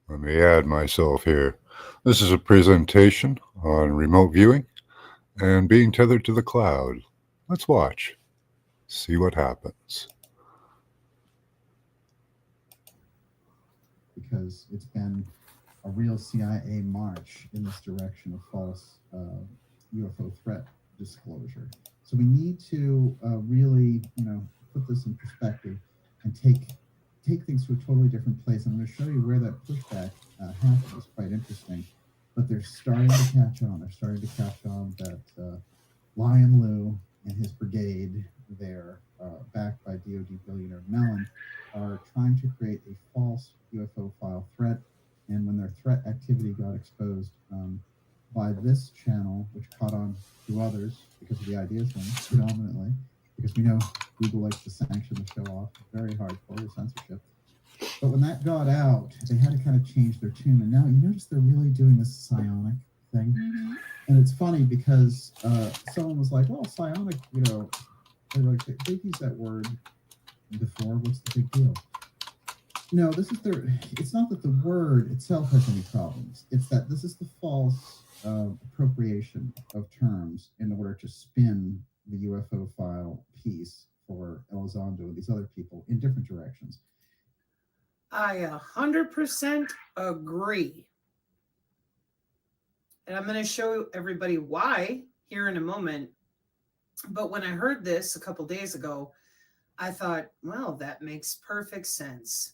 Let me add myself here. This is a presentation on remote viewing and being tethered to the cloud. Let's watch. See what happens. Because it's been a real CIA march in this direction of false UFO threat disclosure. So we need to really, put this in perspective and take things to a totally different place. I'm going to show you where that pushback happened. It's quite interesting, but they're starting to catch on. They're starting to catch on that Lion Lou and his brigade there, backed by DoD billionaire Mellon, are trying to create a false UFO file threat. And when their threat activity got exposed by this channel, which caught on to others because of the ideas thing, predominantly, because we know Google likes to sanction the show off very hardcore with censorship. But when that got out, they had to kind of change their tune. And now you notice they're really doing this psionic thing. Mm-hmm. And it's funny because someone was like, well, psionic, they're like, they've used that word before. What's the big deal? No, it's not that the word itself has any problems. It's that this is the false appropriation of terms in order to spin the UFO file piece for Elizondo and these other people in different directions. I 100% agree. And I'm going to show everybody why here in a moment. But when I heard this a couple days ago, I thought, well, that makes perfect sense.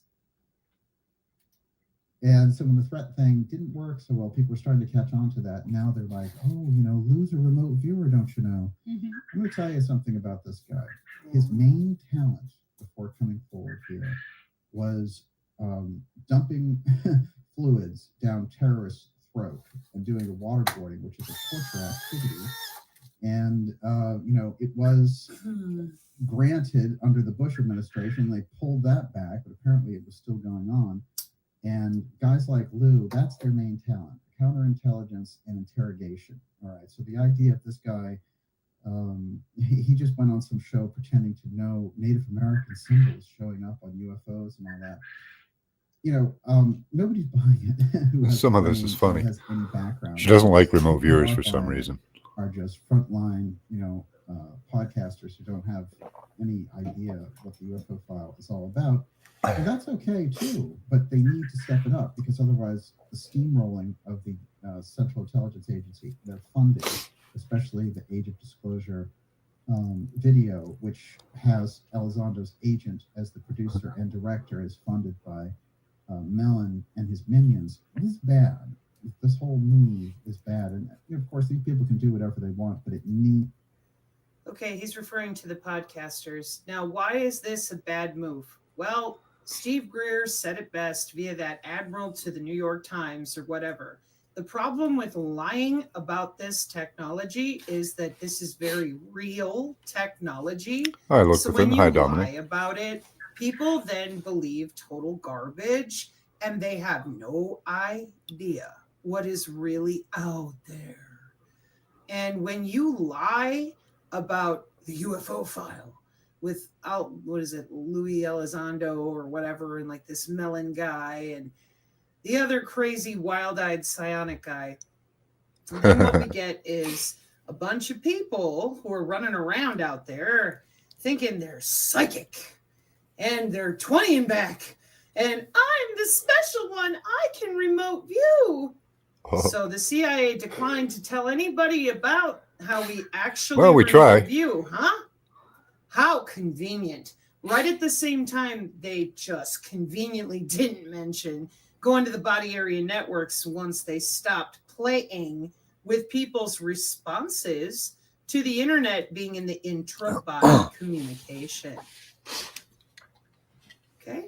And so when the threat thing didn't work so well, people were starting to catch on to that. Now they're like, oh, Lou's a remote viewer, don't you know? Mm-hmm. I'm going to tell you something about this guy. His main talent before coming forward here was dumping fluids down terrorists' throat and doing a waterboarding, which is a torture activity. And, it was granted under the Bush administration. They pulled that back, but apparently it was still going on. And guys like Lou, that's their main talent, counterintelligence and interrogation. All right. So the idea of this guy, he just went on some show pretending to know Native American symbols showing up on UFOs and all that. Nobody's buying it. Some of this is funny. Has any background. She doesn't like remote viewers for some reason. Are just frontline, podcasters who don't have any idea what the UFO file is all about. And that's okay too, but they need to step it up because otherwise the steamrolling of the Central Intelligence Agency, their funding, especially the Age of Disclosure video, which has Elizondo's agent as the producer and director, is funded by Mellon and his minions. It is bad. This whole move is bad. And of course, these people can do whatever they want, but it needs. Okay, he's referring to the podcasters. Now, why is this a bad move? Well, Steve Greer said it best via that admiral to the New York Times or whatever. The problem with lying about this technology is that this is very real technology. I look so within. When you Hi, lie Dominic. about it, people then believe total garbage, and they have no idea what is really out there. And when you lie about the UFO file without, Louis Elizondo or whatever, and like this Mellon guy and the other crazy wild-eyed psionic guy, then what we get is a bunch of people who are running around out there thinking they're psychic and they're 20 and back and I'm the special one, I can remote view. So the CIA declined to tell anybody about how we actually we try view, huh? How convenient. Right at the same time, they just conveniently didn't mention going to the body area networks once they stopped playing with people's responses to the internet being in the intra-body communication. Okay?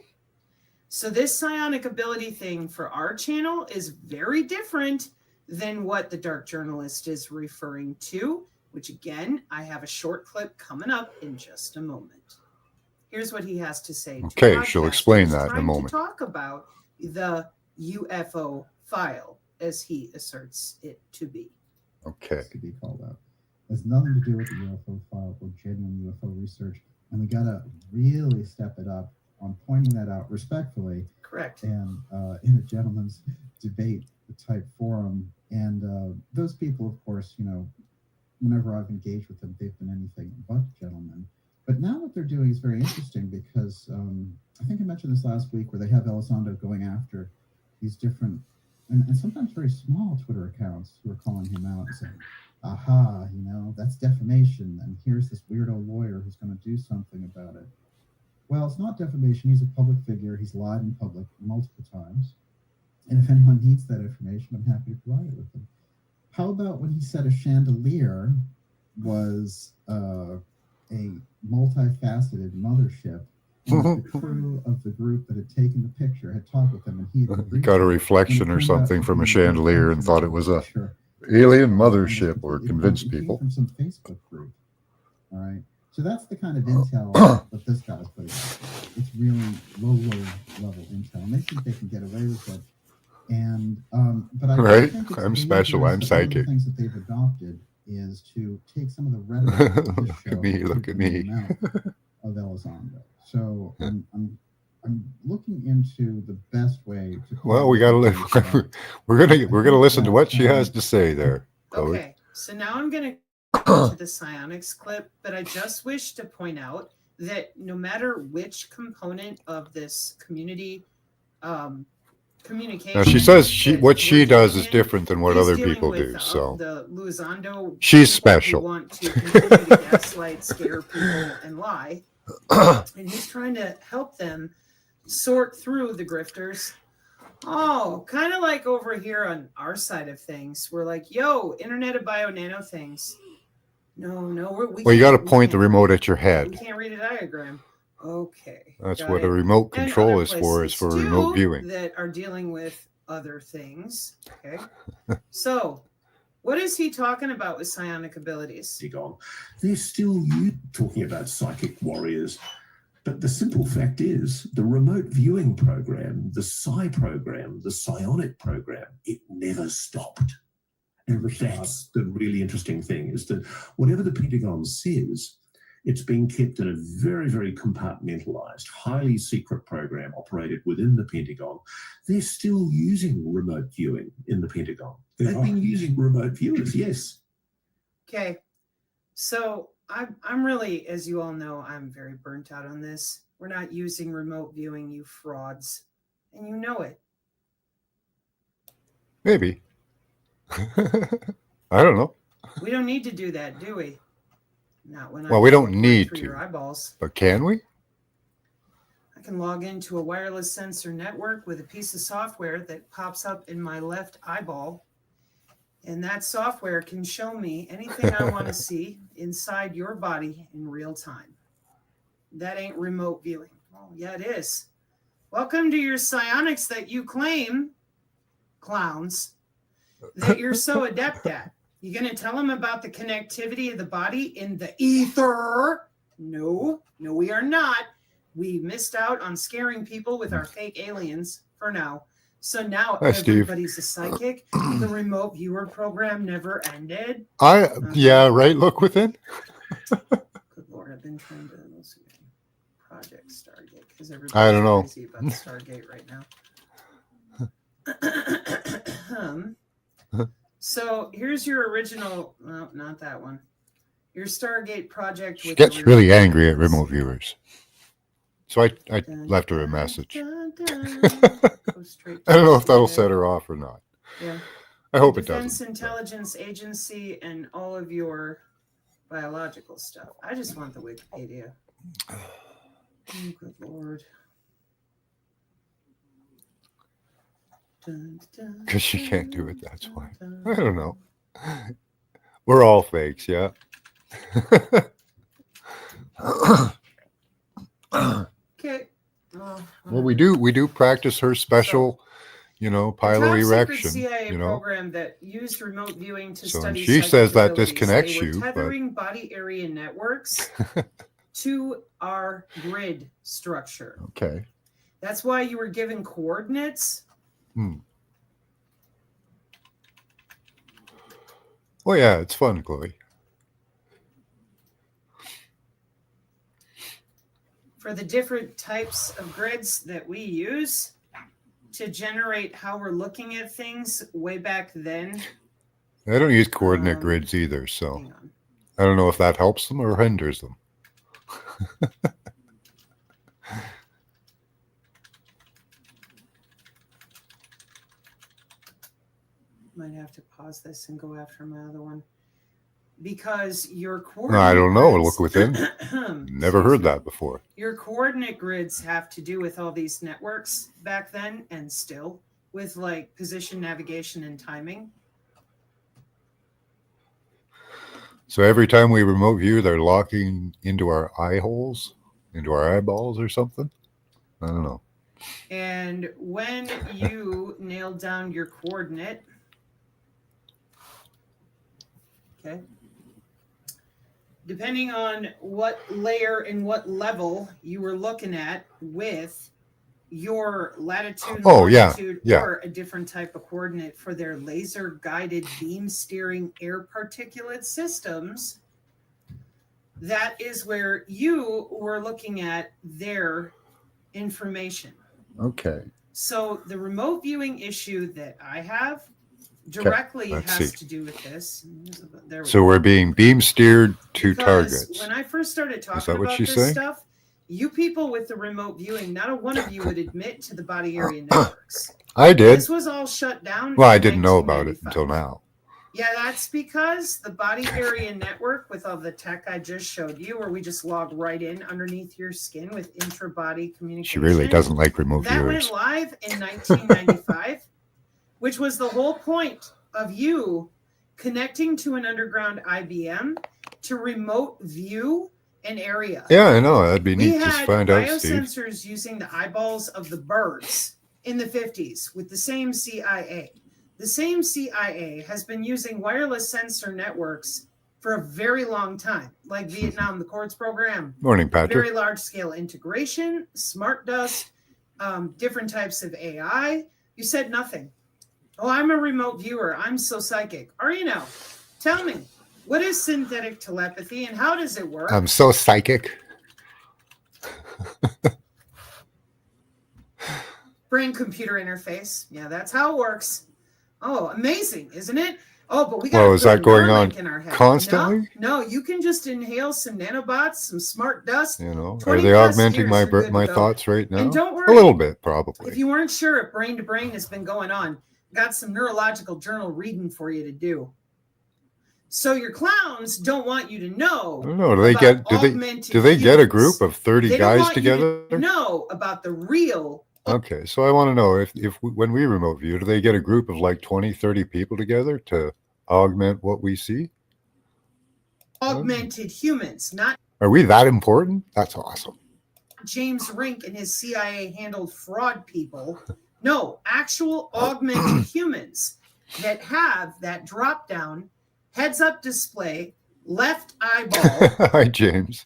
So this psionic ability thing for our channel is very different than what the Dark Journalist is referring to, which again, I have a short clip coming up in just a moment. Here's what he has to say. Okay, she'll explain that in a moment. To talk about the UFO file, as he asserts it to be. Okay. This could be called out. It has nothing to do with the UFO file or genuine UFO research, and we gotta really step it up on pointing that out respectfully. Correct. and in a gentleman's debate type forum. And those people, of course, whenever I've engaged with them, they've been anything but gentlemen. But now what they're doing is very interesting because I think I mentioned this last week where they have Elizondo going after these different and sometimes very small Twitter accounts who are calling him out and saying, aha, that's defamation. And here's this weirdo lawyer who's going to do something about it. Well, it's not defamation. He's a public figure. He's lied in public multiple times. And if anyone needs that information, I'm happy to provide it with them. How about when he said a chandelier was a multifaceted mothership? And the crew of the group that had taken the picture had talked with him, and he had Got a reflection or something from a chandelier and thought it was a alien mothership, or convinced people. From some Facebook group. All right. So that's the kind of intel that this guy's putting out. It's really low level intel, and they think they can get away with it. And but I Right. think it's I'm special. I'm dangerous that one of the psychic. things that they've adopted is to take some of the rhetoric of this Look show at me, and look put at it in me. the mouth of Elizondo. So I'm looking into the best way to. Well, we gotta live. We're gonna listen to what she has to say there, Chloe. Okay, so now I'm going to go to the psionics clip, but I just wish to point out that no matter which component of this community communication, Now she says that what she we're does dealing is in, different than what he's other dealing people with, do. So the Elizondo she's people who special. want to continue to gaslight, scare people, and lie, and he's trying to help them sort through the grifters. Oh, kind of like over here on our side of things. We're like, yo, Internet of Bio Nano things. No, we Well, you got to we point the can't- remote at your We head. can't read a diagram. Okay. That's got what it. a remote And control other is for. Is places, for too, remote viewing. that are dealing with other things. Okay. So, what is he talking about with psionic abilities? On. They're still talking about psychic warriors. But the simple fact is, the remote viewing program, the psi program, the psionic program, it never stopped. And that's the really interesting thing, is that whatever the Pentagon says, it's being kept in a very, very compartmentalized, highly secret program operated within the Pentagon. They're still using remote viewing in the Pentagon. They've been using remote viewers, yes. Okay. So, I'm really, as you all know, I'm very burnt out on this. We're not using remote viewing, you frauds. And you know it. Maybe. I don't know. We don't need to do that, do we? Not when Well, we don't going need through to. your eyeballs. But can we? I can log into a wireless sensor network with a piece of software that pops up in my left eyeball. And that software can show me anything I want to see inside your body in real time. That ain't remote viewing. Oh, yeah, it is. Welcome to your psionics that you claim, clowns, that you're so adept at. You going to tell them about the connectivity of the body in the ether? No, we are not. We missed out on scaring people with our fake aliens for now. So now Hi, Steve. everybody's a psychic. The remote viewer program never ended. Yeah, right. Look within. Good Lord, I've been trying to listen to Project Stargate because everybody's I don't know. crazy about Stargate right now. So here's your original. No, not that one. Your Stargate project. She with gets the really angry at viewers. remote viewers. So I Dun, left her a dun, message. dun, dun. Go straight I don't know to if that'll the- set her off or not. Yeah. I hope it Defense doesn't. Intelligence Agency and all of your biological stuff. I just want the Wikipedia. Oh, good Lord. Because she can't do it, that's why. I don't know. We're all fakes, yeah. Okay. Well, we do practice her special, pilo erection. CIA program that used remote viewing to So study she says that psychic abilities. disconnects They were you, but- tethering body area networks to our grid structure. Okay. That's why you were given coordinates. Well, yeah, it's fun, Chloe. For the different types of grids that we use. to generate how we're looking at things way back then. I don't use coordinate Um, grids either, so Hang on. I don't know if that helps them or hinders them. Might have to pause this and go after my other one. Because your No, coordinate I don't know. grids- Look within. Never Excuse heard me. that before. Your coordinate grids have to do with all these networks back then and still with like position, navigation, and timing. So every time we remote view, they're locking into our eye holes, into our eyeballs or something? I don't know. And when you nail down your coordinate, okay, depending on what layer and what level you were looking at with your latitude, Oh, yeah, longitude, yeah. or a different type of coordinate for their laser guided beam steering air particulate systems, that is where you were looking at their information. Okay. So the remote viewing issue that I have directly let's has see. to do with this. There we So go. we're being beam steered to Because targets. when I first started that talking what about she's this saying? stuff, you people with the remote viewing, not a one of you would admit to the body area networks. I did. This was all shut down. Well, I in didn't know about it 1995. until now. Yeah, that's because the body area network with all the tech I just showed you, where we just log right in underneath your skin with intra-body communication. She really doesn't like remote That viewers. went live in 1995, which was the whole point of you connecting to an underground IBM to remote view an area. Yeah, I know. That'd be We neat to had find out, Steve. biosensors using the eyeballs of the birds in the 50s with the same CIA. The same CIA has been using wireless sensor networks for a very long time, like Vietnam, the Quartz program. Morning, Patrick. Very large scale integration, smart dust, different types of AI. You said nothing. Oh, I'm a remote viewer. I'm so psychic. Are you now? Tell me, what is synthetic telepathy and how does it work? I'm so psychic. Brain computer interface. Yeah, that's how it works. Oh, amazing, isn't it? Oh, but we got Well, is that going on in our head. constantly? No, you can just inhale some nanobots, some smart dust. You know, are 20 they plus augmenting years, my you're good to my go. thoughts right now? And don't A worry. little bit, probably. If you weren't sure if brain to brain has been going on, got some neurological journal reading for you to do. So your clowns don't want you to know. I don't know. Do they get a group of 30 They don't guys want you together? to know about the real. Okay, so I want to know when we remote view, do they get a group of like 20, 30 people together to augment what we see? Augmented humans, not Are we that important? That's awesome. James Rink and his CIA handled fraud people. No, actual augmented humans that have that drop down heads up display, left eyeball. Hi, James.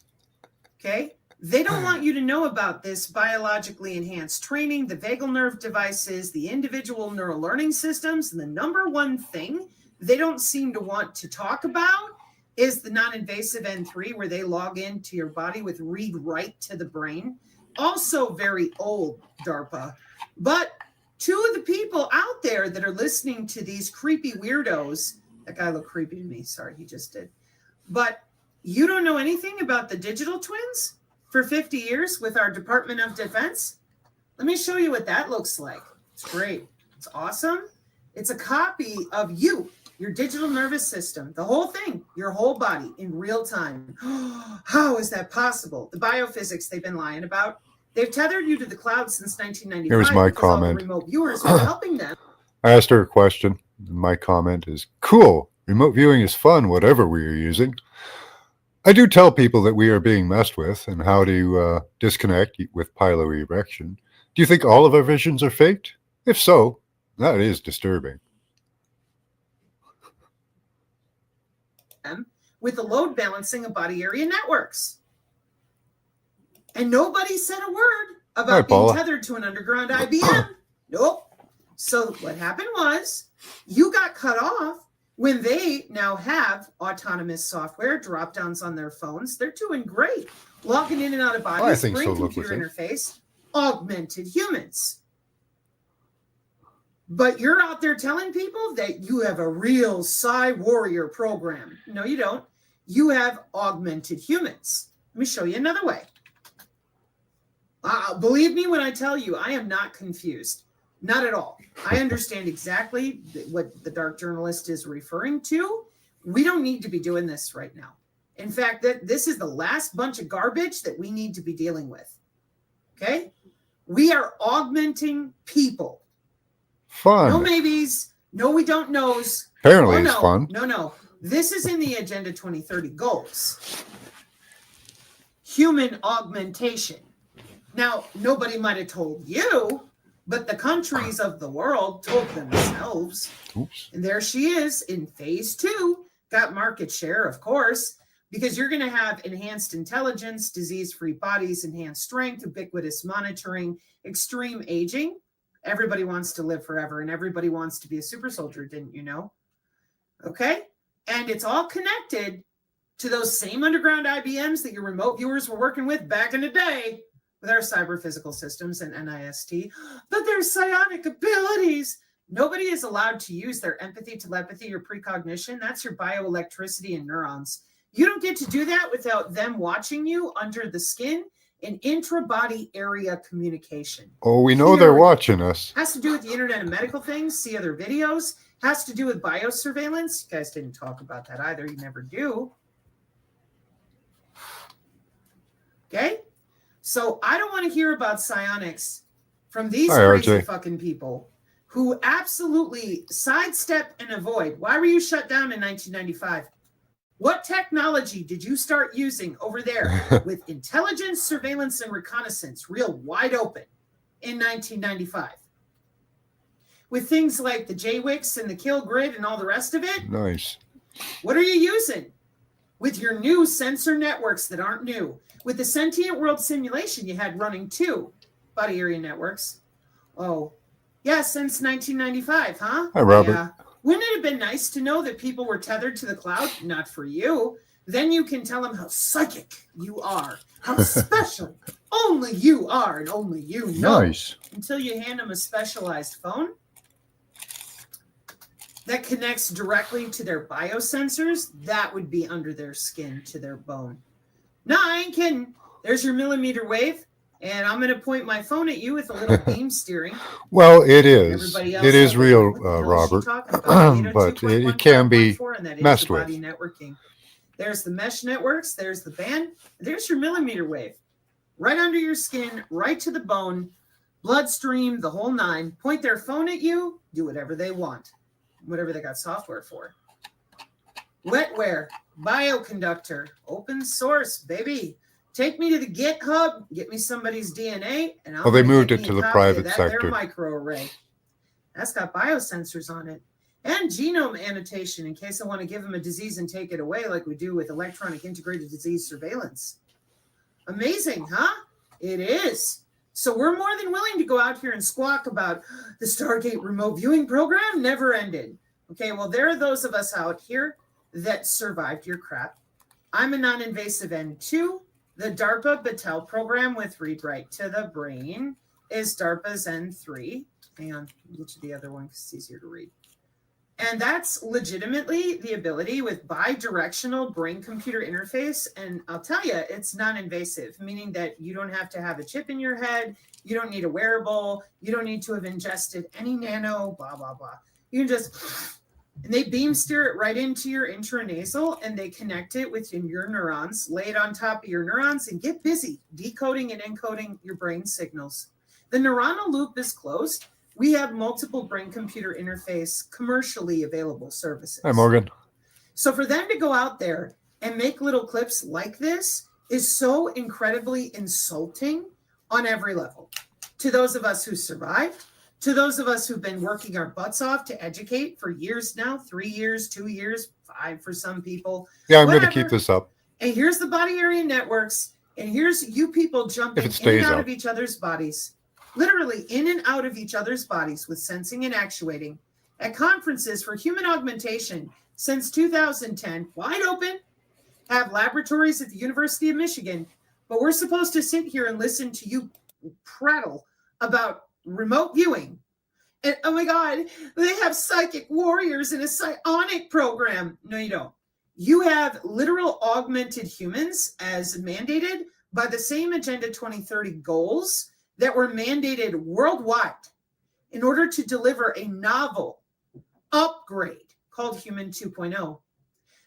Okay. They don't want you to know about this biologically enhanced training, the vagal nerve devices, the individual neural learning systems. And the number one thing they don't seem to want to talk about is the non-invasive N3, where they log into your body with read write to the brain. Also very old, DARPA. But two of the people out there that are listening to these creepy weirdos, that guy looked creepy to me. Sorry, he just did. But you don't know anything about the digital twins for 50 years with our Department of Defense? Let me show you what that looks like. It's great. It's awesome. It's a copy of you, your digital nervous system, the whole thing, your whole body in real time. How is that possible? The biophysics they've been lying about. They've tethered you to the cloud since 1995. Here's my because all the comment. remote viewers are helping them. I asked her a question. And my comment is, cool. Remote viewing is fun, whatever we are using. I do tell people that we are being messed with and how to disconnect with piloerection. Do you think all of our visions are faked? If so, that is disturbing. With the load balancing of body area networks. And nobody said a word Hi, about being Paula. tethered to an underground IBM. Nope. So what happened was you got cut off when they now have autonomous software, drop downs on their phones. They're doing great. Logging in and out of bodies, I think brain so, look computer with it. interface, augmented humans. But you're out there telling people that you have a real Psy warrior program. No, you don't. You have augmented humans. Let me show you another way. Believe me when I tell you, I am not confused. Not at all. I understand exactly what the dark journalist is referring to. We don't need to be doing this right now. In fact, this is the last bunch of garbage that we need to be dealing with. Okay? We are augmenting people. Fun. No maybes. No, we don't knows. Apparently Oh, it's no, fun. No. This is in the Agenda 2030 goals. Human augmentation. Now, nobody might have told you, but the countries of the world told themselves. Oops. And there she is in phase 2. Got market share, of course, because you're going to have enhanced intelligence, disease-free bodies, enhanced strength, ubiquitous monitoring, extreme aging. Everybody wants to live forever, and everybody wants to be a super soldier, didn't you know? Okay? And it's all connected to those same underground IBMs that your remote viewers were working with back in the day with our cyber physical systems and NIST. But their psionic abilities. Nobody is allowed to use their empathy, telepathy, or precognition. That's your bioelectricity and neurons. You don't get to do that without them watching you under the skin in intra-body area communication. Oh, we know they're watching us. Has to do with the Internet of Medical Things, see other videos. Has to do with biosurveillance. You guys didn't talk about that either. You never do. Okay? So I don't want to hear about psionics from these crazy RJ. fucking people who absolutely sidestep and avoid. Why were you shut down in 1995? What technology did you start using over there with intelligence, surveillance, and reconnaissance real wide open in 1995? With things like the JWICs and the kill grid and all the rest of it? Nice. What are you using? With your new sensor networks that aren't new. With the sentient world simulation you had running too. Body area networks. Oh, yeah, since 1995, huh? Hi, Robert. Yeah. Wouldn't it have been nice to know that people were tethered to the cloud? Not for you. Then you can tell them how psychic you are, how special only you are, and only you know. Nice. Until you hand them a specialized phone that connects directly to their biosensors, that would be under their skin to their bone. No, I ain't kidding. There's your millimeter wave, and I'm going to point my phone at you with a little beam steering. Well, it is. Everybody else It is over real, there, what the hell is she Robert. talking about? But it can be 802.1.14, and that is messed the with. body networking. There's the mesh networks. There's the band. There's your millimeter wave. Right under your skin, right to the bone, bloodstream, the whole nine. Point their phone at you, do whatever they want, whatever they got software for. Wetware, bioconductor, open source, baby. Take me to the GitHub, get me somebody's DNA, and I'll Oh, they moved it to the private sector. Their microarray. That's got biosensors on it. And genome annotation in case I want to give them a disease and take it away like we do with electronic integrated disease surveillance. Amazing, huh? It is. So we're more than willing to go out here and squawk about the Stargate remote viewing program never ended. Okay, well, there are those of us out here that survived your crap. I'm a non-invasive N2. The DARPA Battelle program with read right to the brain is DARPA's N3. Hang on, I'll get you the other one because it's easier to read. And that's legitimately the ability with bidirectional brain-computer interface. And I'll tell you, it's non-invasive, meaning that you don't have to have a chip in your head. You don't need a wearable. You don't need to have ingested any nano, blah, blah, blah. You can just, and they beam steer it right into your intranasal, and they connect it within your neurons, lay it on top of your neurons, and get busy decoding and encoding your brain signals. The neuronal loop is closed. We have multiple brain-computer interface commercially available services. Hi, Morgan. So for them to go out there and make little clips like this is so incredibly insulting on every level. To those of us who survived, to those of us who've been working our butts off to educate for years now, 3 years, 2 years, 5 for some people. Yeah, I'm going to whatever. keep this up. And here's the body area networks. And here's you people jumping If it in and stays out up. of each other's bodies. Literally in and out of each other's bodies with sensing and actuating at conferences for human augmentation since 2010, wide open, have laboratories at the University of Michigan, but we're supposed to sit here and listen to you prattle about remote viewing And oh my God, they have psychic warriors and a psionic program. No, you don't. You have literal augmented humans as mandated by the same Agenda 2030 goals that were mandated worldwide in order to deliver a novel upgrade called Human 2.0.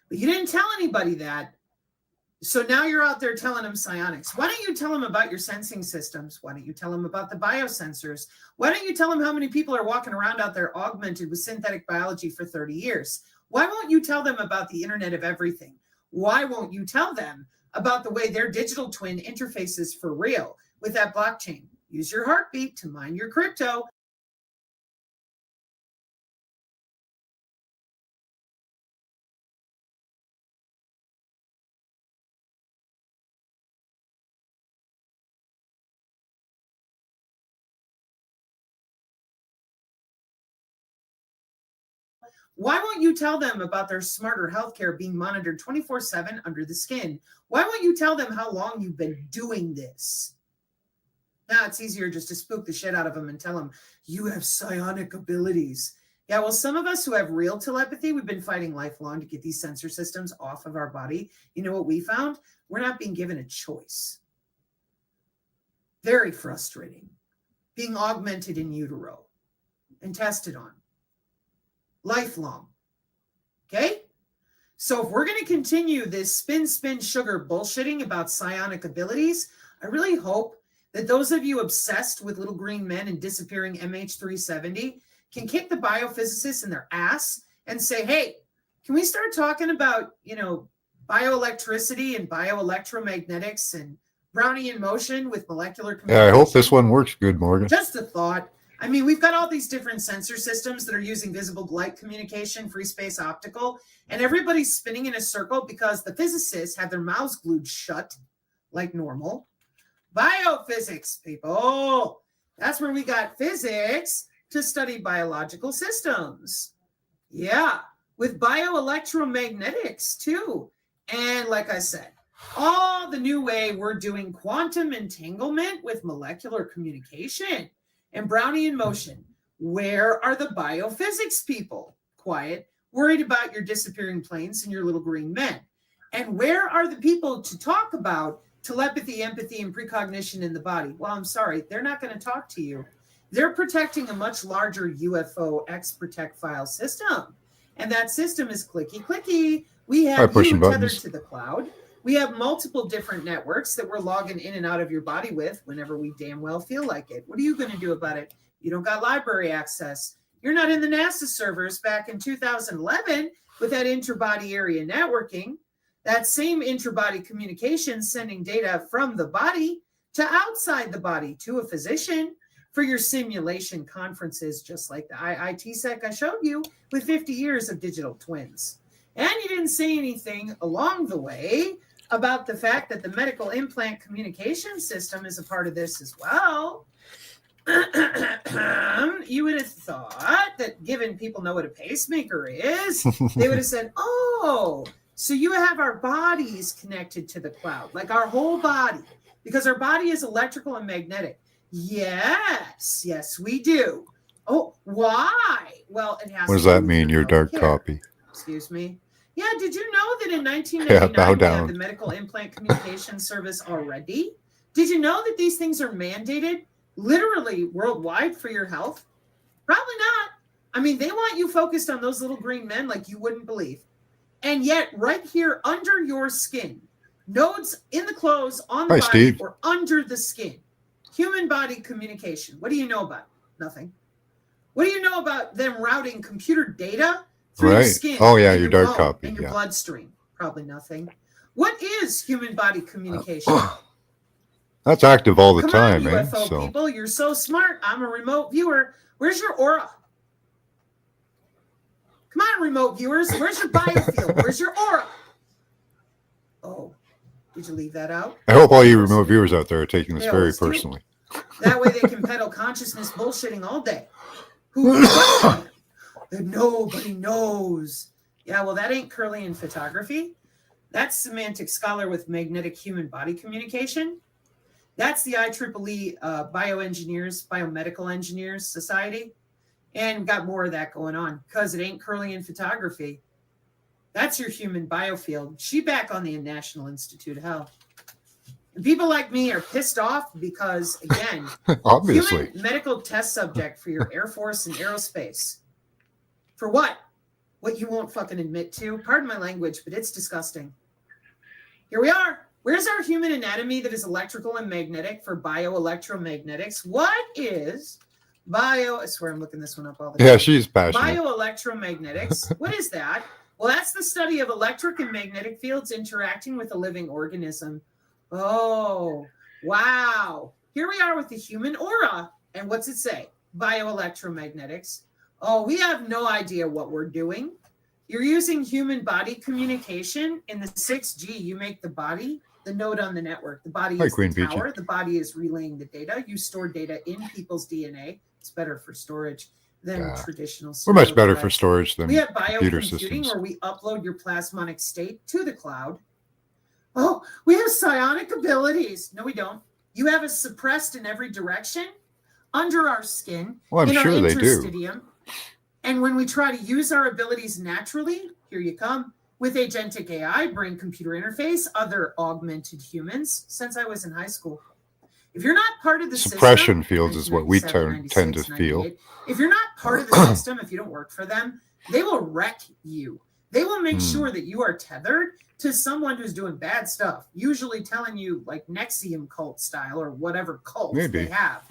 But you didn't tell anybody that. So now you're out there telling them psionics. Why don't you tell them about your sensing systems? Why don't you tell them about the biosensors? Why don't you tell them how many people are walking around out there augmented with synthetic biology for 30 years? Why won't you tell them about the Internet of Everything? Why won't you tell them about the way their digital twin interfaces for real with that blockchain? Use your heartbeat to mine your crypto. Why won't you tell them about their smarter healthcare being monitored 24/7 under the skin? Why won't you tell them how long you've been doing this? Now it's easier just to spook the shit out of them and tell them you have psionic abilities. Yeah, well, some of us who have real telepathy, we've been fighting lifelong to get these sensor systems off of our body. You know what we found? We're not being given a choice. Very frustrating. Being augmented in utero and tested on. Lifelong. Okay? So if we're going to continue this spin sugar bullshitting about psionic abilities, I really hope that those of you obsessed with little green men and disappearing MH370 can kick the biophysicists in their ass and say, hey, can we start talking about, bioelectricity and bioelectromagnetics and Brownian motion with molecular communication? Yeah, I hope this one works good, Morgan. Just a thought. I mean, we've got all these different sensor systems that are using visible light communication, free space optical, and everybody's spinning in a circle because the physicists have their mouths glued shut like normal. Biophysics, people. That's where we got physics to study biological systems. Yeah, with bioelectromagnetics too. And like I said, all the new way we're doing quantum entanglement with molecular communication and Brownian motion. Where are the biophysics people? Quiet, worried about your disappearing planes and your little green men. And where are the people to talk about telepathy, empathy, and precognition in the body? Well, I'm sorry, they're not going to talk to you. They're protecting a much larger UFO X-Protect file system. And that system is clicky. We have you tethered to the cloud. We have multiple different networks that we're logging in and out of your body with whenever we damn well feel like it. What are you going to do about it? You don't got library access. You're not in the NASA servers back in 2011 with that interbody area networking. That same interbody communication sending data from the body to outside the body to a physician for your simulation conferences, just like the IITSEC I showed you with 50 years of digital twins. And you didn't say anything along the way about the fact that the medical implant communication system is a part of this as well. You would have thought that given people know what a pacemaker is, they would have said, oh, so you have our bodies connected to the cloud, like our whole body, because our body is electrical and magnetic. Yes, we do. Oh, why? Well, it has. What does that mean, your dark copy? Excuse me. Yeah, did you know that in 1999 we had the medical implant communication service already? Did you know that these things are mandated literally worldwide for your health? Probably not. I mean, they want you focused on those little green men like you wouldn't believe. And yet right here under your skin, nodes in the clothes, on the body, Steve. Or under the skin, human body communication. What do you know about it? Nothing. What do you know about them routing computer data through the skin? Oh, yeah, your dark copy. And your bloodstream. Probably nothing. What is human body communication? That's active all the time, man. UFO people, you're so smart. I'm a remote viewer. Where's your aura? Come on, remote viewers. Where's your biofield? Where's your aura? Oh, did you leave that out? I hope all you remote viewers out there are taking this very personally. That way they can peddle consciousness bullshitting all day. Who that nobody knows. Yeah, well, that ain't Curlian photography. That's semantic scholar with magnetic human body communication. That's the IEEE Biomedical Engineers Society. and got more of that going on because it ain't curly in photography. That's your human biofield. She back on the National Institute of Health. And people like me are pissed off because, again, Obviously. human medical test subject for your Air Force and aerospace. For what? What you won't fucking admit to. Pardon my language, but it's disgusting. Here we are. Where's our human anatomy that is electrical and magnetic for bioelectromagnetics? What is I swear I'm looking this one up all the time. Yeah, she's passionate. Bioelectromagnetics. What is that? Well, that's the study of electric and magnetic fields interacting with a living organism. Oh, wow. Here we are with the human aura. And what's it say? Bioelectromagnetics. Oh, we have no idea what we're doing. You're using human body communication. In the 6G, you make the body the node on the network. The body Hi, is Queen the tower. Peachy. The body is relaying the data. You store data in people's DNA. It's better for storage than traditional. We're much better drives. for storage than We have computer biocomputing systems. where we upload your plasmonic state to the cloud. Oh, we have psionic abilities. No, we don't. You have us suppressed in every direction, under our skin, Well, I'm in sure our they do. interstitium. And when we try to use our abilities naturally, here you come, with agentic AI, brain-computer interface, other augmented humans, since I was in high school. If you're not part of the Suppression system, fields is what we 1997, tend to 96, feel. 98, if you're not part of the system, if you don't work for them, they will wreck you. They will make sure that you are tethered to someone who's doing bad stuff, usually telling you like Nexium cult style or whatever cult they have.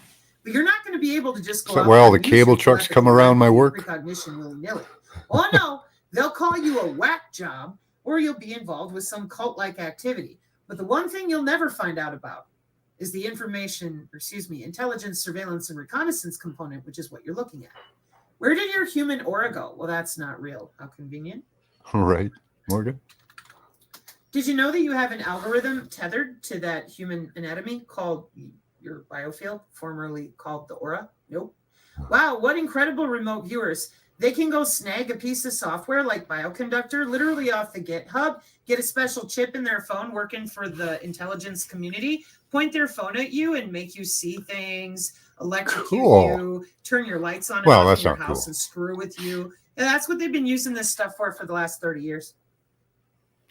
But you're not going to be able to just go Is that out where all there the and use cable your trucks come telepathy, around my work? Precognition willy-nilly. Oh no, they'll call you a whack job, or you'll be involved with some cult-like activity. But the one thing you'll never find out about is the intelligence, surveillance, and reconnaissance component, which is what you're looking at. Where did your human aura go? Well, that's not real. How convenient. Right, Morgan? Did you know that you have an algorithm tethered to that human anatomy called your biofield, formerly called the aura? Nope. Wow, what incredible remote viewers. They can go snag a piece of software like Bioconductor, literally off the GitHub, get a special chip in their phone working for the intelligence community, point their phone at you and make you see things, electrocute you, turn your lights on and off in your house and screw with you. And that's what they've been using this stuff for the last 30 years.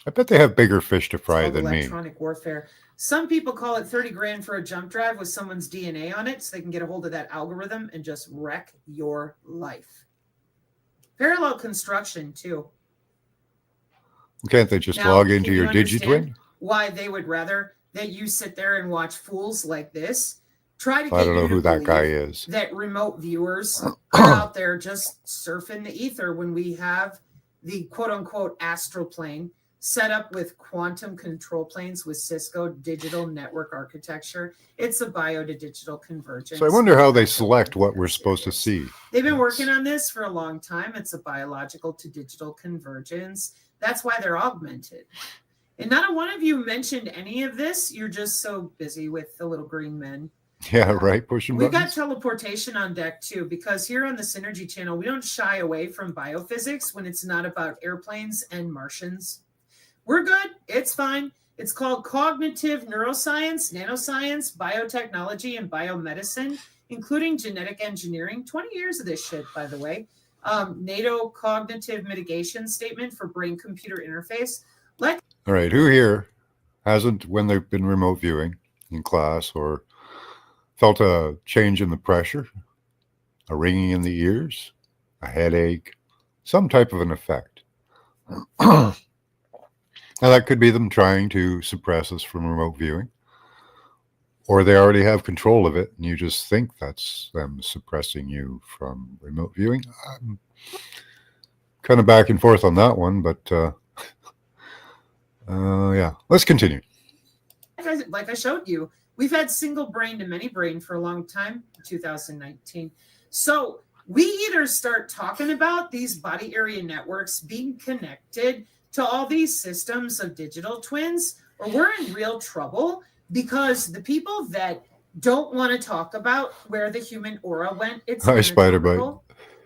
I bet they have bigger fish to fry than me. Electronic warfare. Some people call it 30 grand for a jump drive with someone's DNA on it so they can get a hold of that algorithm and just wreck your life. Parallel construction, too. Can't they just log into your DigiTwin? Why they would rather that you sit there and watch fools like this try to get I don't know you to who that guy believe is. that remote viewers are out there just surfing the ether when we have the quote-unquote astral plane set up with quantum control planes with Cisco digital network architecture. It's a bio to digital convergence. So I wonder how they select what we're supposed to see. They've been working on this for a long time. It's a biological to digital convergence. That's why they're augmented. And not a one of you mentioned any of this. You're just so busy with the little green men. Yeah, right. Pushing We've buttons. got teleportation on deck too, because here on the Synergy channel, we don't shy away from biophysics when it's not about airplanes and Martians. We're good. It's fine. It's called cognitive neuroscience, nanoscience, biotechnology, and biomedicine, including genetic engineering. 20 years of this shit, by the way. NATO cognitive mitigation statement for brain-computer interface. All right. Who here hasn't, when they've been remote viewing in class, or felt a change in the pressure, a ringing in the ears, a headache, some type of an effect? Now, that could be them trying to suppress us from remote viewing, or they already have control of it, and you just think that's them suppressing you from remote viewing. I'm kind of back and forth on that one, but yeah, let's continue. Like I showed you, we've had single brain to many brain for a long time, 2019. So we either start talking about these body area networks being connected to all these systems of digital twins, or we're in real trouble, because the people that don't want to talk about where the human aura went, it's Hi, Spider-Bite.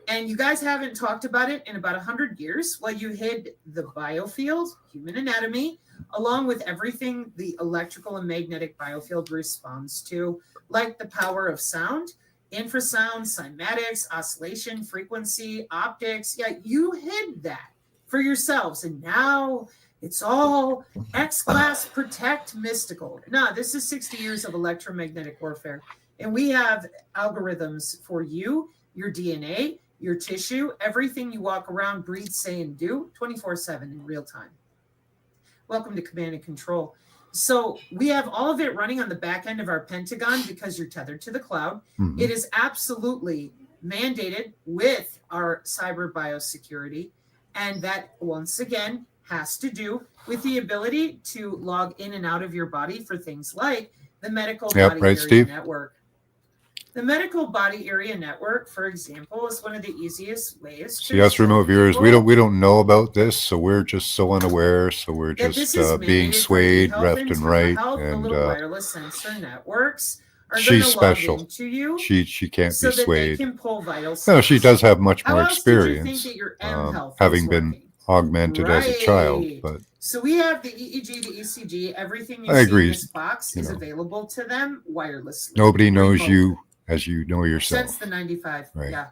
and you guys haven't talked about it in about 100 years. Well, you hid the biofield, human anatomy, along with everything the electrical and magnetic biofield responds to, like the power of sound. infrasound, cymatics, oscillation, frequency, optics. Yeah, you hid that for yourselves. And now it's all X-class protect mystical. No, this is 60 years of electromagnetic warfare. And we have algorithms for you, your DNA, your tissue, everything you walk around, breathe, say, and do 24/7 in real time. Welcome to Command and Control. So we have all of it running on the back end of our Pentagon because you're tethered to the cloud. Mhm. It is absolutely mandated with our cyber biosecurity. And that, once again, has to do with the ability to log in and out of your body for things like the medical Yep, body right, area Steve? network. The medical body area network, for example, is one of the easiest ways. See, us remote viewers, we don't know about this, so we're just so unaware. So we're that just this is being mandated for swayed e-health left and and right. telehealth. The And little wireless sensor networks are going she's to log special. into you She can't so be that they swayed. can pull vital signs. No, she does have much How more else did you think experience, that your M health having was been working? augmented as a child. Right. But So we have the EEG, the ECG, everything you I see agree, in this box you is know. available to them wirelessly. nobody knows remote. you as you know yourself. Since the 95. Right. Yeah.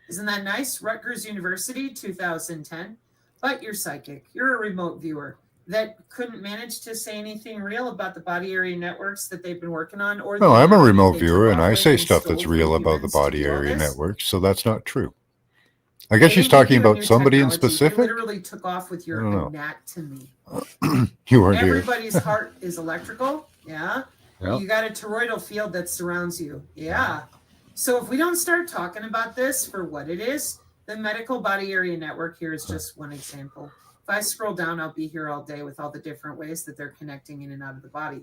Isn't that nice? Rutgers University, 2010. But you're psychic. You're a remote viewer that couldn't manage to say anything real about the body area networks that they've been working on. Or No, the I'm a internet remote they viewer, took and off I with say and stuff stole that's from real about the humans to body do all area this. networks, so that's not true. I They guess she's didn't give talking you a about new somebody in technology. They specific. literally took off with your I don't know. anatomy. You weren't here. Everybody's heart is electrical. Yeah. Yep. You got a toroidal field that surrounds you. Yeah. So if we don't start talking about this for what it is, the medical body area network here is just one example. If I scroll down, I'll be here all day with all the different ways that they're connecting in and out of the body.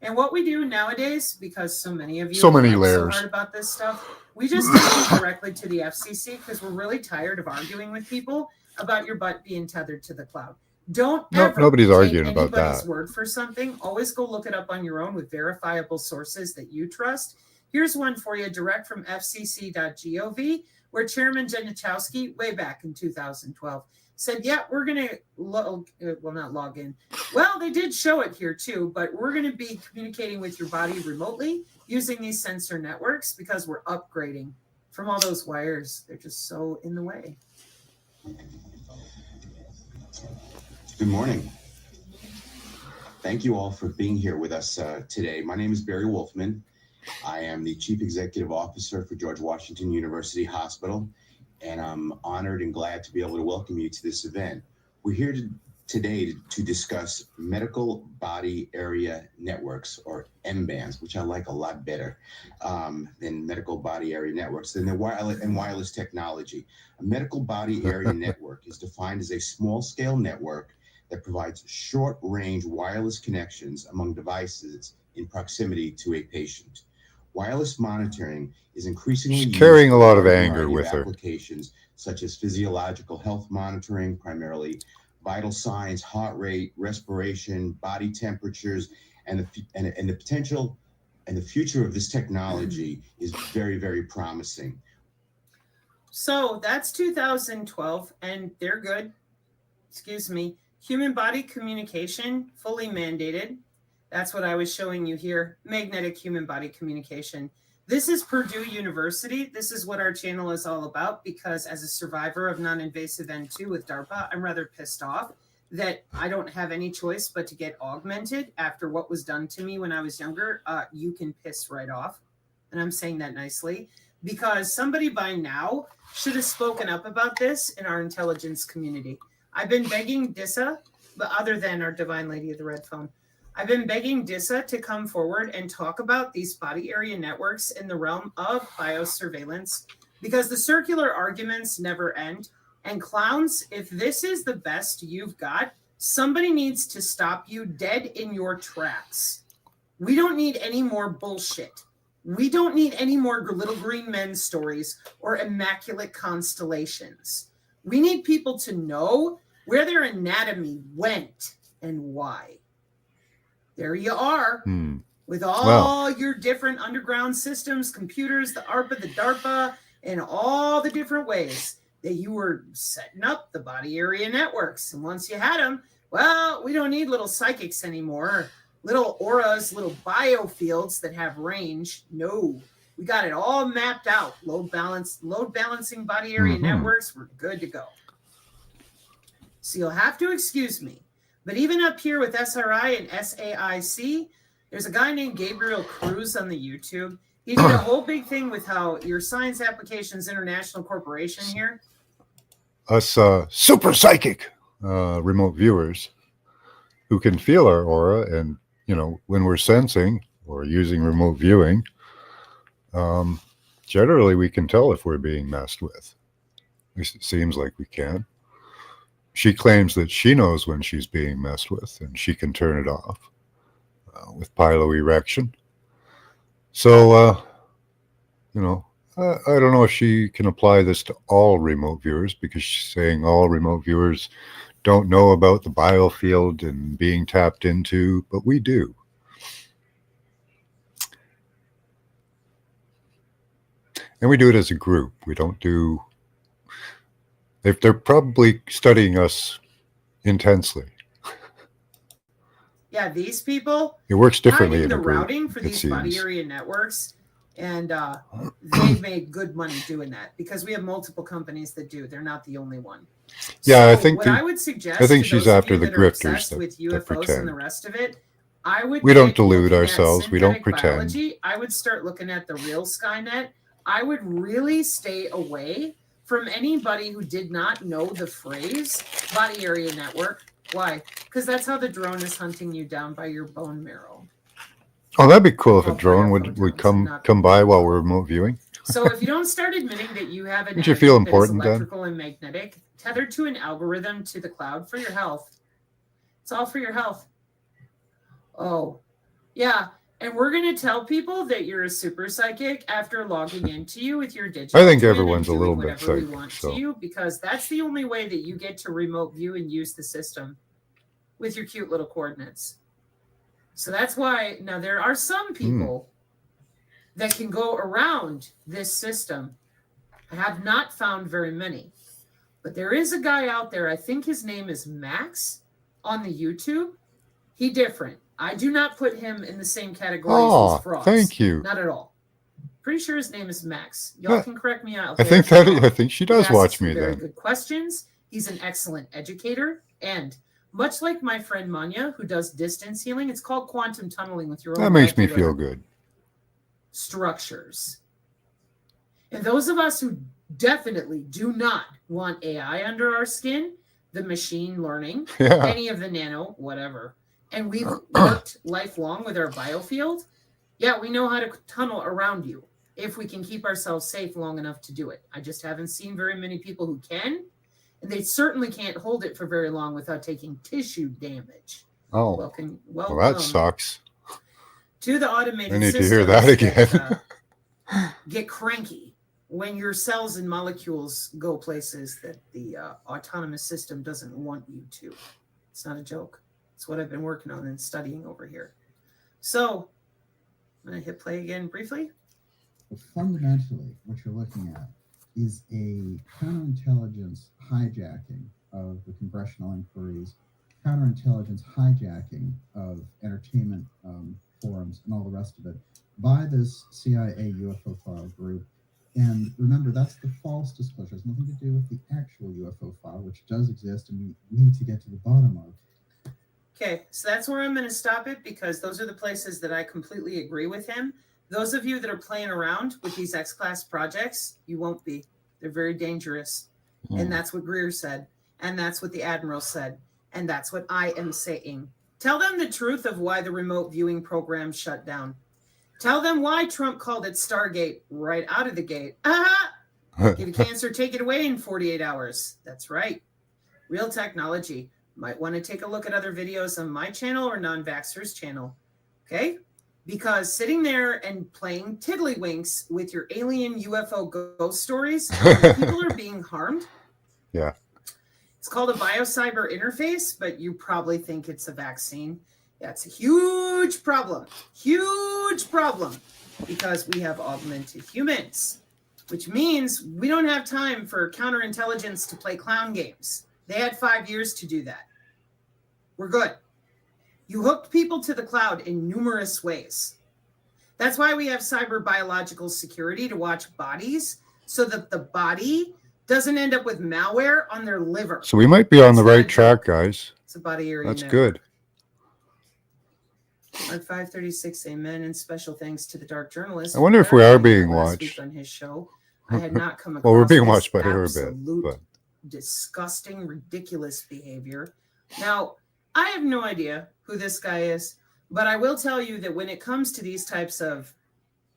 And what we do nowadays, because so many of you So many fight layers. so hard about this stuff, we just take it directly to the FCC because we're really tired of arguing with people about your butt being tethered to the cloud. Don't No, ever nobody's take arguing about anybody's that. word for something. Always go look it up on your own with verifiable sources that you trust. Here's one for you direct from fcc.gov, where Chairman Janichowski, way back in 2012, said, yeah, we're going to, not log in. Well, they did show it here too, but we're going to be communicating with your body remotely using these sensor networks because we're upgrading from all those wires. They're just so in the way. Good morning. Thank you all for being here with us today. My name is Barry Wolfman. I am the Chief Executive Officer for George Washington University Hospital, and I'm honored and glad to be able to welcome you to this event. We're here today to discuss medical body area networks, or M-bands, which I like a lot better than medical body area networks, than the wireless technology. A medical body area network is defined as a small-scale network that provides short-range wireless connections among devices in proximity to a patient. Wireless monitoring is increasingly She's used carrying a for lot of variety anger with her. applications such as physiological health monitoring, primarily vital signs, heart rate, respiration, body temperatures, and the potential and the future of this technology is very, very promising. So that's 2012, and they're good. Excuse me. Human body communication, fully mandated. That's what I was showing you here. Magnetic human body communication. This is Purdue University. This is what our channel is all about, because as a survivor of non-invasive N2 with DARPA, I'm rather pissed off that I don't have any choice but to get augmented after what was done to me when I was younger. You can piss right off. And I'm saying that nicely, because somebody by now should have spoken up about this in our intelligence community. I've been begging DISA, but other than our Divine Lady of the Red Phone, I've been begging DISA to come forward and talk about these body area networks in the realm of biosurveillance, because the circular arguments never end. And clowns, if this is the best you've got, somebody needs to stop you dead in your tracks. We don't need any more bullshit. We don't need any more little green men stories or immaculate constellations. We need people to know where their anatomy went and why. There you are, with all your different underground systems, computers, the ARPA, the DARPA, and all the different ways that you were setting up the body area networks. And once you had them, well, we don't need little psychics anymore, little auras, little biofields that have range. No, We got it all mapped out. Load balancing body area networks. We're good to go. So you'll have to excuse me. But even up here with SRI and SAIC, there's a guy named Gabriel Cruz on the YouTube. He did a whole big thing with how your Science Applications International Corporation here. Us super psychic remote viewers who can feel our aura, and when we're sensing or using remote viewing, generally we can tell if we're being messed with. At least it seems like we can. She claims that she knows when she's being messed with, and she can turn it off with piloerection. So, I don't know if she can apply this to all remote viewers, because she's saying all remote viewers don't know about the biofield and being tapped into, but we do. And we do it as a group. We don't do... They're probably studying us intensely. Yeah, these people. It works differently in the a group, routing for it these body seems. area networks, and they made good money doing that, because we have multiple companies that do. They're not the only one. Yeah, so I think I would suggest. I think to she's those of after you the that are grifters obsessed with that UFOs pretend. and the rest of it. I would. We don't get delude looking at ourselves. We don't synthetic pretend. biology. I would start looking at the real Skynet. I would really stay away from anybody who did not know the phrase body area network. Why? Because that's how the drone is hunting you down by your bone marrow. Oh, that'd be cool if a Well, drone biophotons would and not come by while we're remote viewing. So if you don't start admitting that you have an Don't you feel addict that is important then? electrical and magnetic, tethered to an algorithm to the cloud for your health, it's all for your health. Oh, yeah. And we're going to tell people that you're a super psychic after logging into you with your digital. I think twin everyone's and a little doing bit whatever we psychic, want so. to you, because that's the only way that you get to remote view and use the system with your cute little coordinates. So that's why now there are some people that can go around this system. I have not found very many, but there is a guy out there. I think his name is Max on the YouTube. He different. I do not put him in the same category as these frauds. Thank you. Not at all. Pretty sure his name is Max. Y'all can correct me out. I think she does He watch asks me very then. good questions. He's an excellent educator, and much like my friend Manya, who does distance healing, it's called quantum tunneling with your own. That makes me molecular feel good. structures. And those of us who definitely do not want AI under our skin, the machine learning, Yeah. any of the nano, whatever, and we've worked lifelong with our biofield, yeah, we know how to tunnel around you if we can keep ourselves safe long enough to do it. I just haven't seen very many people who can, and they certainly can't hold it for very long without taking tissue damage. Oh, well, that sucks. To the automated I need to systems hear that again. get cranky when your cells and molecules go places that the autonomous system doesn't want you to. It's not a joke. It's what I've been working on and studying over here. So I'm going to hit play again briefly. But fundamentally, what you're looking at is a counterintelligence hijacking of the congressional inquiries, counterintelligence hijacking of entertainment forums and all the rest of it by this CIA UFO file group. And remember, that's the false disclosure. It has nothing to do with the actual UFO file, which does exist and we need to get to the bottom of. Okay, so that's where I'm going to stop it, because those are the places that I completely agree with him. Those of you that are playing around with these X-Class projects, you won't be. They're very dangerous. And that's what Greer said. And that's what the Admiral said. And that's what I am saying. Tell them the truth of why the remote viewing program shut down. Tell them why Trump called it Stargate right out of the gate. Get a cancer, take it away in 48 hours. That's right. Real technology. Might want to take a look at other videos on my channel or Non-Vaxxer's channel. Okay? Because sitting there and playing tiddlywinks with your alien UFO ghost stories, people are being harmed. Yeah. It's called a biocyber interface, but you probably think it's a vaccine. That's a huge problem. Huge problem. Because we have augmented humans, which means we don't have time for counterintelligence to play clown games. They had 5 years to do that. We're good. You hooked people to the cloud in numerous ways. That's why we have cyber biological security to watch bodies so that the body doesn't end up with malware on their liver. So we might be on the It's not a right track, joke. guys. It's a body area That's network. good. On 536, amen, and special thanks to the Dark Journalist. I wonder if for we are being being here last watched. week on his show. I had not come across Well, we're being this watched by her a bit, absolute but disgusting, ridiculous behavior. Now, I have no idea who this guy is, but I will tell you that when it comes to these types of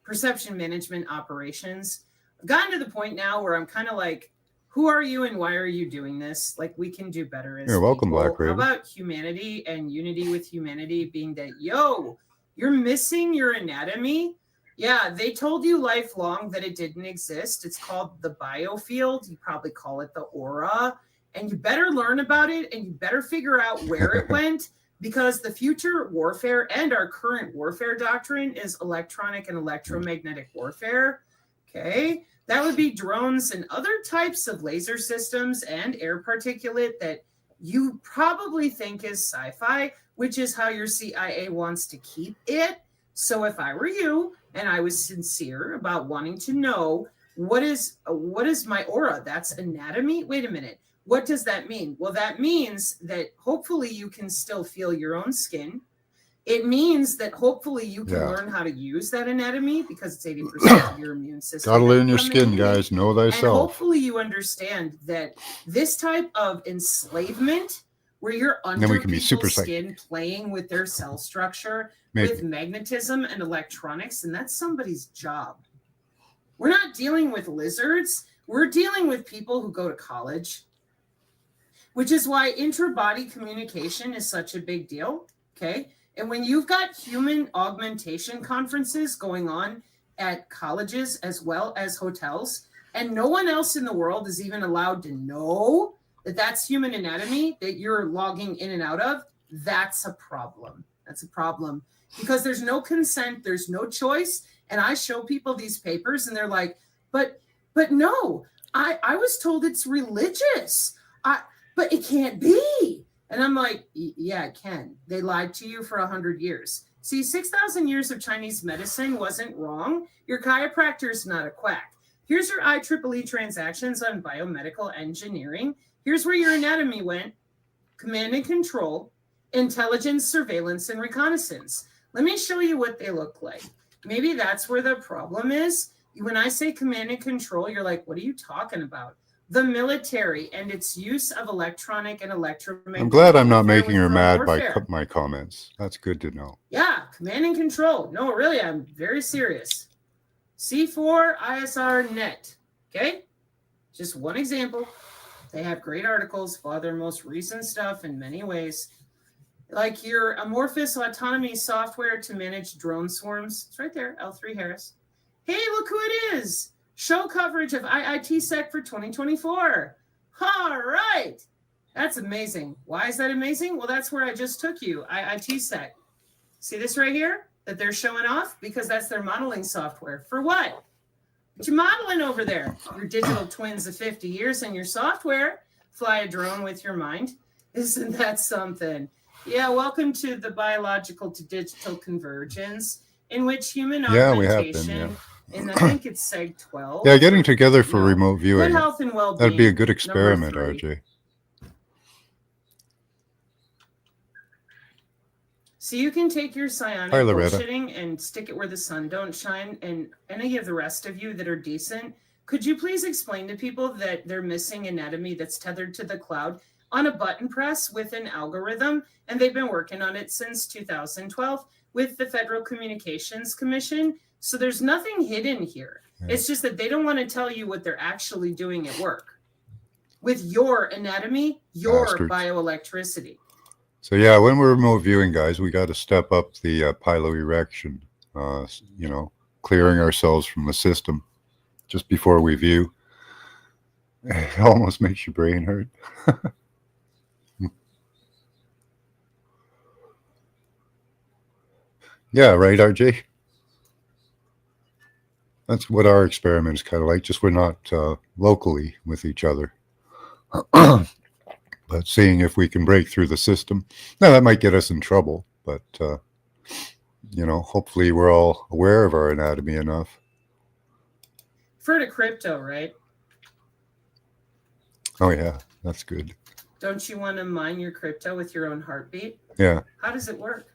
perception management operations, I've gotten to the point now where I'm kind of like, who are you and why are you doing this? Like, we can do better as You're welcome, people. Black Raven. How about humanity and unity with humanity being that, yo, you're missing your anatomy? Yeah, they told you lifelong that it didn't exist. It's called the biofield. You probably call it the aura. And you better learn about it and you better figure out where it went, because the future warfare and our current warfare doctrine is electronic and electromagnetic warfare. Okay. That would be drones and other types of laser systems and air particulate that you probably think is sci-fi, which is how your CIA wants to keep it. So if I were you and I was sincere about wanting to know what is my aura, that's anatomy. Wait a minute. What does that mean? Well, that means that hopefully you can still feel your own skin. It means that hopefully you can learn how to use that anatomy, because it's 80% of your immune system. Gotta learn your skin, guys. Know And thyself. hopefully you understand that this type of enslavement, where you're then under we can be super people's skin playing with their cell structure, Maybe. with magnetism and electronics, and that's somebody's job. We're not dealing with lizards. We're dealing with people who go to college, which is why intra-body communication is such a big deal, okay? And when you've got human augmentation conferences going on at colleges as well as hotels, and no one else in the world is even allowed to know that that's human anatomy that you're logging in and out of, that's a problem. That's a problem, because there's no consent, there's no choice. And I show people these papers and they're like, but no, I was told it's religious. But it can't be. And I'm like, yeah, it can. They lied to you for 100 years. See, 6,000 years of Chinese medicine wasn't wrong. Your chiropractor is not a quack. Here's your IEEE transactions on biomedical engineering. Here's where your anatomy went. Command and control, intelligence, surveillance, and reconnaissance. Let me show you what they look like. Maybe that's where the problem is. When I say command and control, you're like, what are you talking about? The military and its use of electronic and electromagnetic. I'm glad I'm not making her warfare mad with by warfare. my comments. That's good to know. Yeah, command and control. No, really, I'm very serious. C4 ISR net. Okay, just one example. They have great articles for their most recent stuff in many ways. Like your amorphous autonomy software to manage drone swarms. It's right there, L3 Harris. Hey, look who it is. Show coverage of IITSec for 2024. All right. That's amazing. Why is that amazing? Well, that's where I just took you, IITSec. See this right here that they're showing off? Because that's their modeling software. For what? What you modeling over there? Your digital twins of 50 years and your software. Fly a drone with your mind. Isn't that something? Yeah, welcome to the biological to digital convergence, in which human augmentation, we have been, and I think it's Seg 12. Yeah, getting together for No. remote Good viewing. health and well-being. That'd be a good number experiment, 3. RJ. So you can take your psionic Hi, Loretta. bullshitting and stick it where the sun don't shine. And any of the rest of you that are decent, could you please explain to people that they're missing anatomy that's tethered to the cloud on a button press with an algorithm? And they've been working on it since 2012 with the Federal Communications Commission. So there's nothing hidden here. Yeah. It's just that they don't want to tell you what they're actually doing at work with your anatomy, your Bastards. bioelectricity. So yeah, when we're remote viewing, guys, we got to step up the pilo erection. Clearing ourselves from the system just before we view. It almost makes your brain hurt. Yeah, right, RJ? That's what our experiment is kind of like, just we're not locally with each other. But seeing if we can break through the system. Now, that might get us in trouble, but hopefully we're all aware of our anatomy enough. For to crypto, right? Oh yeah, that's good. Don't you want to mine your crypto with your own heartbeat? Yeah. How does it work?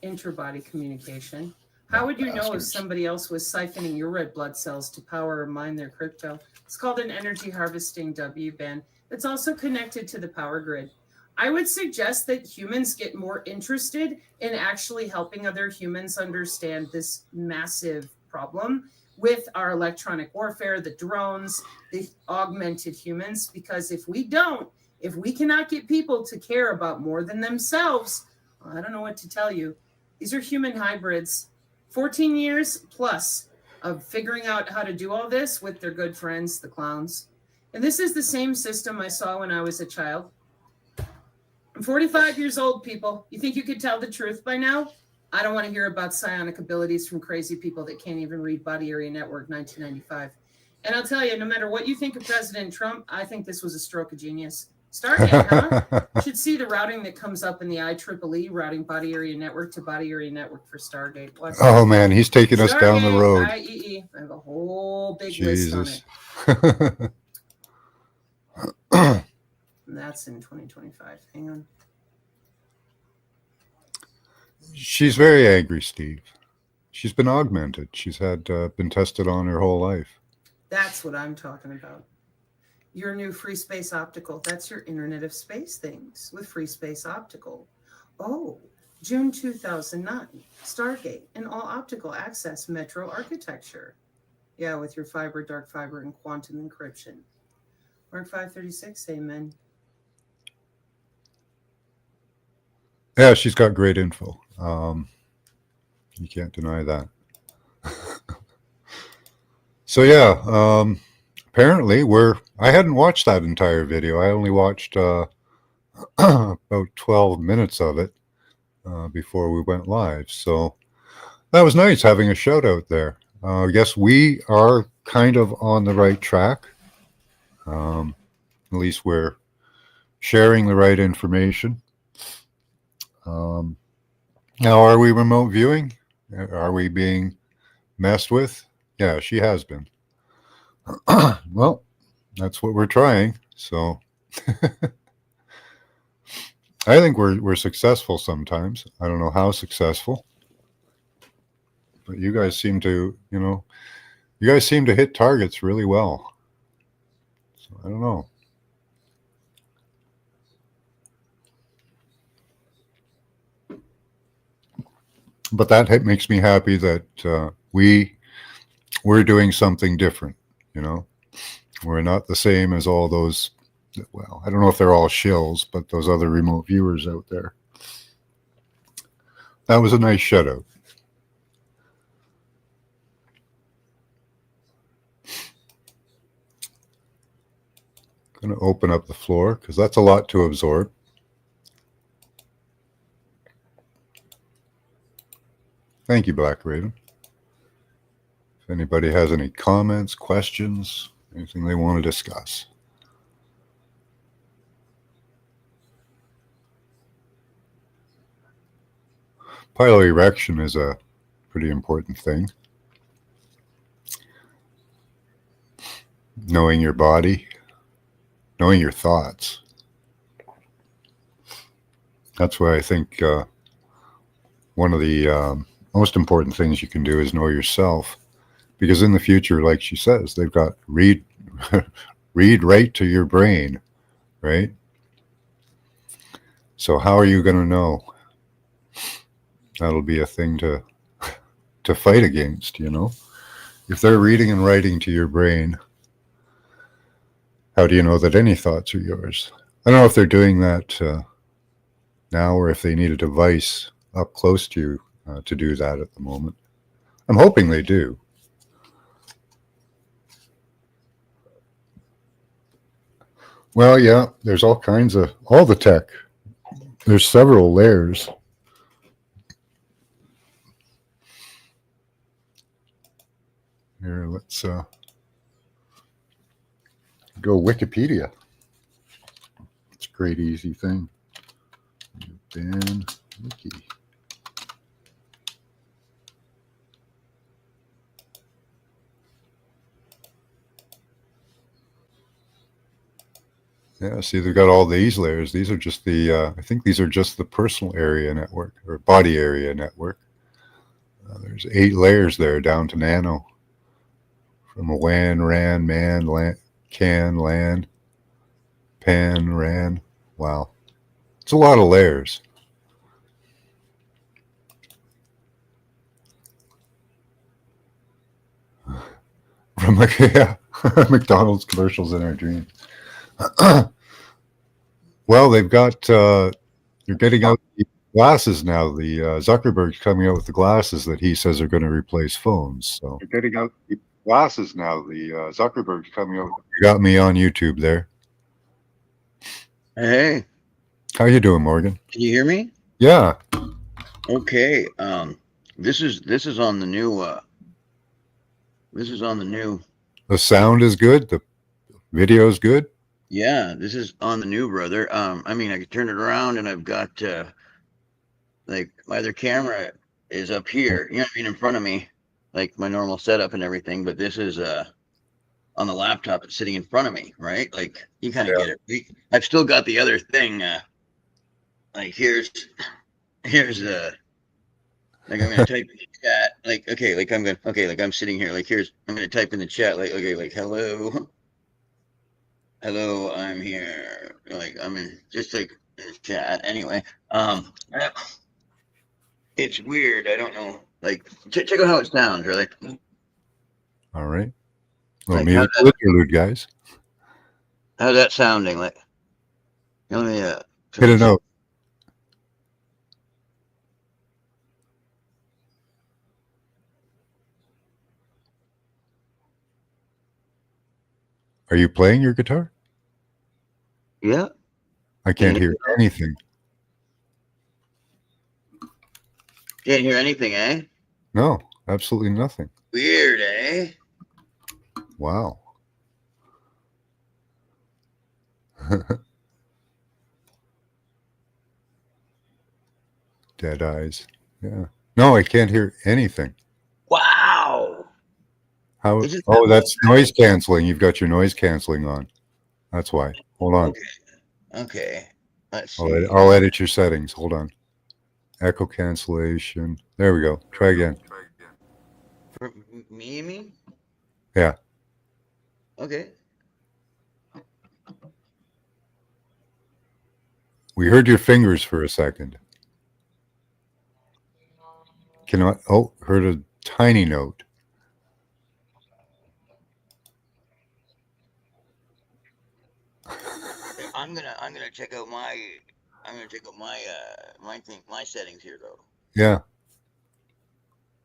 Interbody communication. How would you know if Bastards. somebody else was siphoning your red blood cells to power or mine their crypto? It's called an energy harvesting W band. It's also connected to the power grid. I would suggest that humans get more interested in actually helping other humans understand this massive problem with our electronic warfare, the drones, the augmented humans, because if we cannot get people to care about more than themselves, I don't know what to tell you. These are human hybrids. 14 years plus of figuring out how to do all this with their good friends, the clowns. And this is the same system I saw when I was a child. I'm 45 years old, people. You think you could tell the truth by now? I don't want to hear about psionic abilities from crazy people that can't even read Body Area Network 1995. And I'll tell you, no matter what you think of President Trump, I think this was a stroke of genius. Stargate, huh? You should see the routing that comes up in the IEEE routing Body Area Network to Body Area Network for Stargate. Watch Oh that. man, he's taking us down the Stargate, road. IEE. I have a whole big list on Jesus. it. And that's in 2025. Hang on. She's very angry, Steve. She's been augmented. She's had been tested on her whole life. That's what I'm talking about. Your new Free Space Optical. That's your Internet of Space things with Free Space Optical. Oh, June 2009. Stargate and all optical access metro architecture. Yeah, with your fiber, dark fiber, and quantum encryption. Mark 536, amen. Yeah, she's got great info. You can't deny that. So yeah, apparently I hadn't watched that entire video. I only watched about 12 minutes of it before we went live. So that was nice having a shout out there. I guess we are kind of on the right track. At least we're sharing the right information. Now, are we remote viewing? Are we being messed with? Yeah, she has been. Well, that's what we're trying. So I think we're successful sometimes. I don't know how successful, but you guys seem to, hit targets really well. So I don't know. But that makes me happy that we're doing something different. We're not the same as all those. Well, I don't know if they're all shills, but those other remote viewers out there. That was a nice shout out. Going to open up the floor because that's a lot to absorb. Thank you, Black Raven. If anybody has any comments, questions, anything they want to discuss. Piloerection is a pretty important thing. Knowing your body, knowing your thoughts. That's why I think one of the most important things you can do is know yourself. Because in the future, like she says, they've got read right to your brain, right? So how are you going to know? That'll be a thing to fight against, If they're reading and writing to your brain, how do you know that any thoughts are yours? I don't know if they're doing that now or if they need a device up close to you to do that at the moment. I'm hoping they do. Well, yeah, there's all the tech. There's several layers. Here, let's go Wikipedia. It's a great, easy thing. Ban Wiki. Yeah, see, they've got all these layers. These are just I think these are just the personal area network or body area network. There's 8 layers there down to nano. From a WAN, RAN, MAN, LAN, CAN, LAN, PAN, RAN. Wow. It's a lot of layers. From yeah, McDonald's commercials in our dreams. Well, they've got, you're getting out the glasses now. The Zuckerberg's coming out with the glasses that he says are going to replace phones. So you're getting out the glasses now. The Zuckerberg's coming out. You got me on YouTube there. Hey, How you doing, Morgan? can you hear me? Yeah. Okay. This is on the new. This is on the new. The sound is good. The video is good. Yeah, this is on the new, brother. I mean, I can turn it around, and I've got like my other camera is up here. You know what I mean, in front of me, like my normal setup and everything. But this is on the laptop. It's sitting in front of me, right? Like you kind of get it. I've still got the other thing. Like here's like I'm gonna type in the chat. Like okay, like like I'm sitting here. Like I'm gonna type in the chat. Like okay, like hello, I'm here. Like I'm in just like in the chat. Anyway, it's weird. I don't know. Like check out how it sounds. Right. All right. Well, Like musical interlude, guys. how's that sounding? Like let me Hit a note. Are you playing your guitar? Yeah. I can't hear anything. Can't hear anything, eh? No, absolutely nothing. Weird, eh? Wow. Dead eyes. Yeah. No, I can't hear anything. Wow. How? It's just Oh, that's noise canceling. You've got your noise canceling on. That's why. Hold on. Okay. Let's I'll see. I'll edit your settings. Hold on. Echo cancellation. There we go. Try again. For me, you mean? Yeah. Okay. We heard your fingers for a second. Heard a tiny note. I'm gonna check out my my settings here though. Yeah.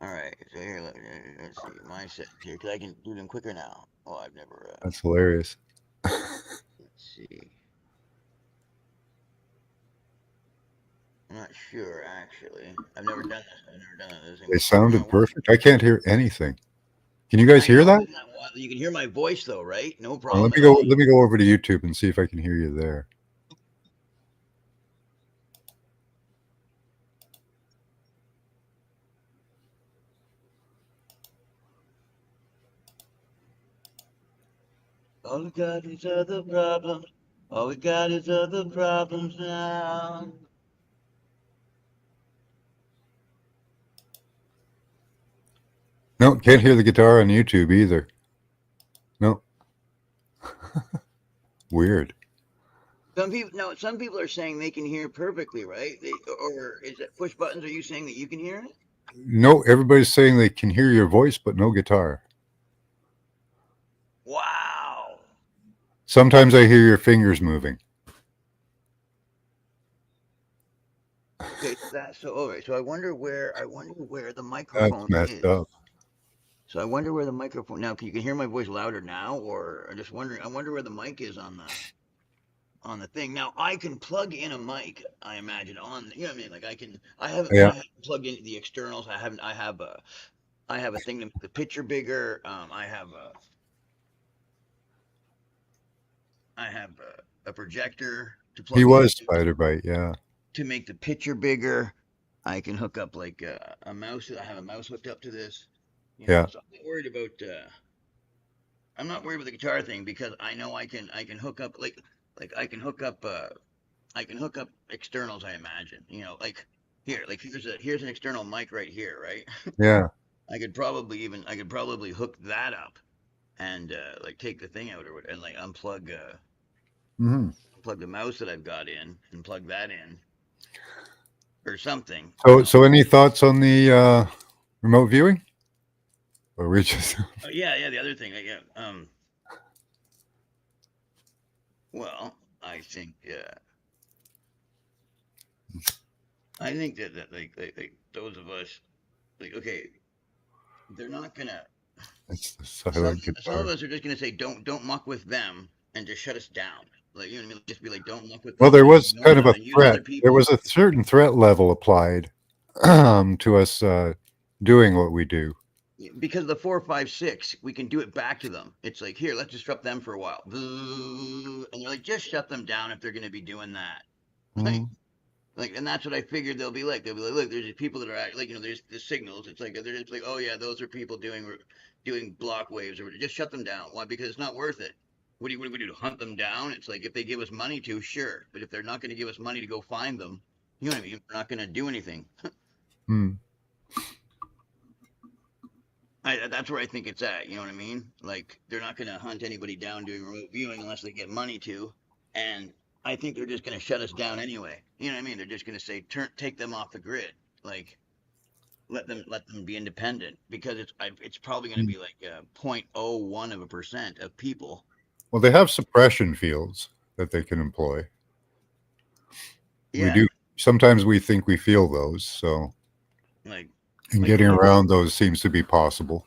All right. So here, let's see my settings here because I can do them quicker now. Oh, I've never. That's hilarious. Let's see. I'm not sure actually. I've never done this. They sounded perfect. I can't hear anything. Can you guys hear that? You can hear my voice though, right? No Well, problem. let me go over to YouTube and see if I can hear you there. All we got is other problems. All we got is other problems now. No, can't hear the guitar on YouTube either. No. Weird. Some people are saying they can hear perfectly, right? Or is it push buttons? Are you saying that you can hear it? No, everybody's saying they can hear your voice, but no guitar. Wow. Sometimes I hear your fingers moving. Okay, all right. So I wonder where the microphone That's messed up. So I wonder where the microphone now. You can hear my voice louder now, or I'm just wondering. I wonder where the mic is on the thing. Now I can plug in a mic. I imagine on you know what I mean. Like I haven't plugged in the externals. I have a thing to make the picture bigger. I have a projector to plug. He was Spider-Bite, yeah. To make the picture bigger, I can hook up like a mouse. I have a mouse hooked up to this. Yeah. So I'm not worried about. I'm not worried about the guitar thing because I know I can hook up like like I can hook up externals, I imagine. Like here, like here's an external mic right here, right? Yeah. I could probably hook that up and like take the thing out and like Hmm. plug the mouse that I've got in and plug that in or something. So any thoughts on the remote viewing? Or we just Yeah, the other thing, yeah. Well, I think that like those of us, like, okay, they're not gonna. it's the silent Some of guitar. us are just gonna say don't muck with them and just shut us down. Like, you know what I mean? Just be like, don't muck with Well, them there and was ignore kind of them a and use threat. other There people. was a certain threat level applied to us doing what we do. Because the 4, 5, 6, we can do it back to them. It's like, here, let's disrupt them for a while. And they're like, just shut them down if they're gonna be doing that. Like, Mhm. and that's what I figured they'll be like. They'll be like, look, there's these people that are like, there's the signals. It's like they're just like, oh yeah, those are people doing block waves, or just shut them down. Why? Because it's not worth it. What do we do? Hunt them down? It's like if they give us money to, sure, but if they're not going to give us money to go find them, you know what I mean? We're not going to do anything. Mm. That's where I think it's at. You know what I mean? Like they're not going to hunt anybody down doing remote viewing unless they get money to, and I think they're just going to shut us down anyway. You know what I mean? They're just going to say, take them off the grid. Like let them be independent because it's probably going to Mm. be like 0.01% of people. Well, they have suppression fields that they can employ. We Yeah, do. Sometimes we think we feel those. So, like and like getting okay, around those seems to be possible.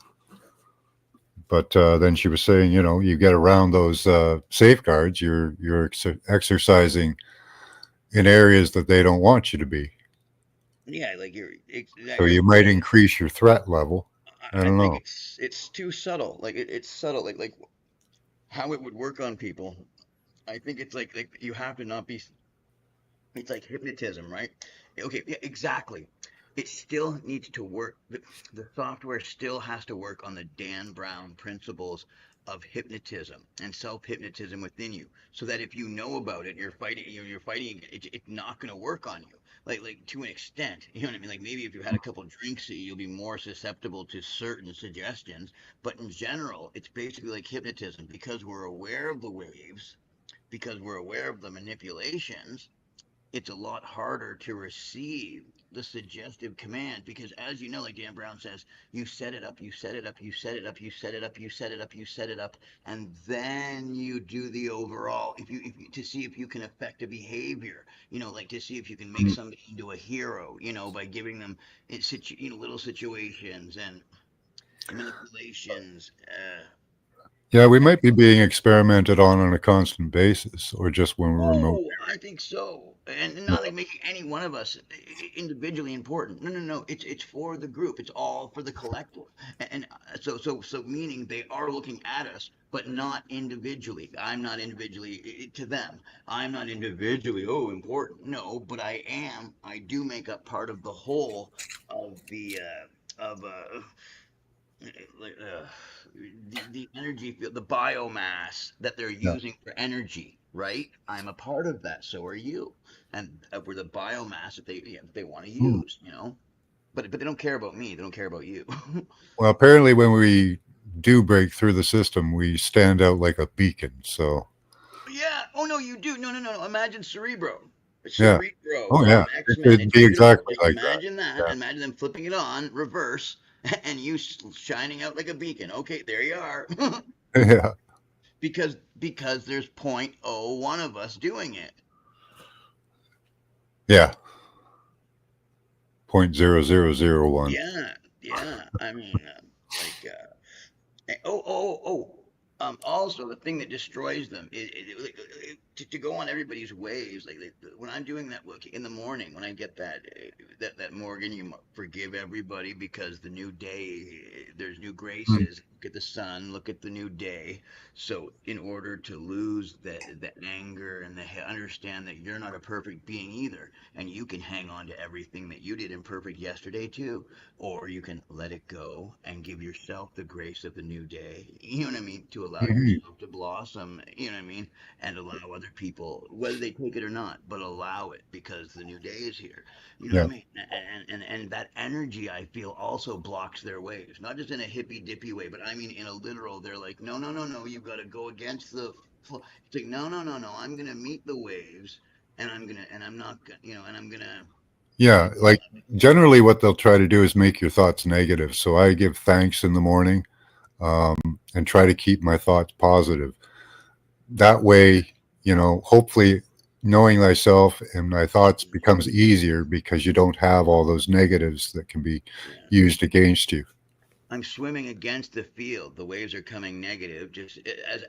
But then she was saying, you get around those safeguards. You're exercising in areas that they don't want you to be. yeah, like So exactly. you might increase your threat level. I I don't think know. it's too subtle. Like it's subtle. Like how it would work on people. I think it's like you have to not be. It's like hypnotism, right? Okay, yeah, exactly. It still needs to work. The software still has to work on the Dan Brown principles of hypnotism and self-hypnotism within you, so that if you know about it, you're fighting it, it's not going to work on you. Like to an extent, you know what I mean? Like maybe if you had a couple drinks, you'll be more susceptible to certain suggestions. But in general, it's basically like hypnotism because we're aware of the waves, because we're aware of the manipulations. It's a lot harder to receive the suggestive command because as you know, like Dan Brown says, you set it up, you set it up, you set it up, you set it up, you set it up, you set it up, and then you do the overall if you to see if you can affect a behavior, like to see if you can make Mm. somebody into a hero, by giving them little situations and manipulations. Yeah, we might be being experimented on a constant basis, or just when we're remote. Oh, I think so. And not like making any one of us individually important. No, no, no. It's for the group. It's all for the collective. So meaning they are looking at us, but not individually. I'm not individually to them. I'm not individually, oh, important. No, but I am. I do make up part of the whole of of like, the energy field, the biomass that they're Yeah. using for energy, right? I'm a part of that. So are you, and we're the biomass that they want to Mm. use, But they don't care about me. They don't care about you. Well, apparently, when we do break through the system, we stand out like a beacon. So, Yeah. Oh no, you do. No, no, no, no. Imagine Cerebro. yeah. Cerebro Oh, from yeah. X-Men. It'd It's be beautiful. exactly Just like that. imagine that. Yeah. Imagine them flipping it on reverse, and you shining out like a beacon. Okay, there you are. Yeah. Because there's 0.01 of us doing it. Yeah. 0.0001. Yeah. I mean, also, the thing that destroys them to go on everybody's waves. Like when I'm doing that work in the morning, when I get that Morgan, you forgive everybody because the new day, there's new Mm. graces. look at the sun, look at the new day. So in order to lose that anger and understand that you're not a perfect being either, and you can hang on to everything that you did imperfect yesterday too, or you can let it go and give yourself the grace of the new day. You know what I mean? To allow Mhm. yourself to blossom. You know what I mean? And allow other people, whether they take it or not, but allow it because the new day is here. You know what Yeah. I mean? And that energy I feel also blocks their waves, not just in a hippy dippy way, but I mean in a literal. They're like, no, no, no, no, you've got to go against the. It's like, no, no, no, no. I'm gonna meet the waves, and I'm not gonna, and I'm gonna. Yeah. Like generally, what they'll try to do is make your thoughts negative. So I give thanks in the morning, and try to keep my thoughts positive. That way, hopefully knowing thyself and thy thoughts becomes easier because you don't have all those negatives that can be Yeah. used against you. I'm swimming against the field. The waves are coming negative, just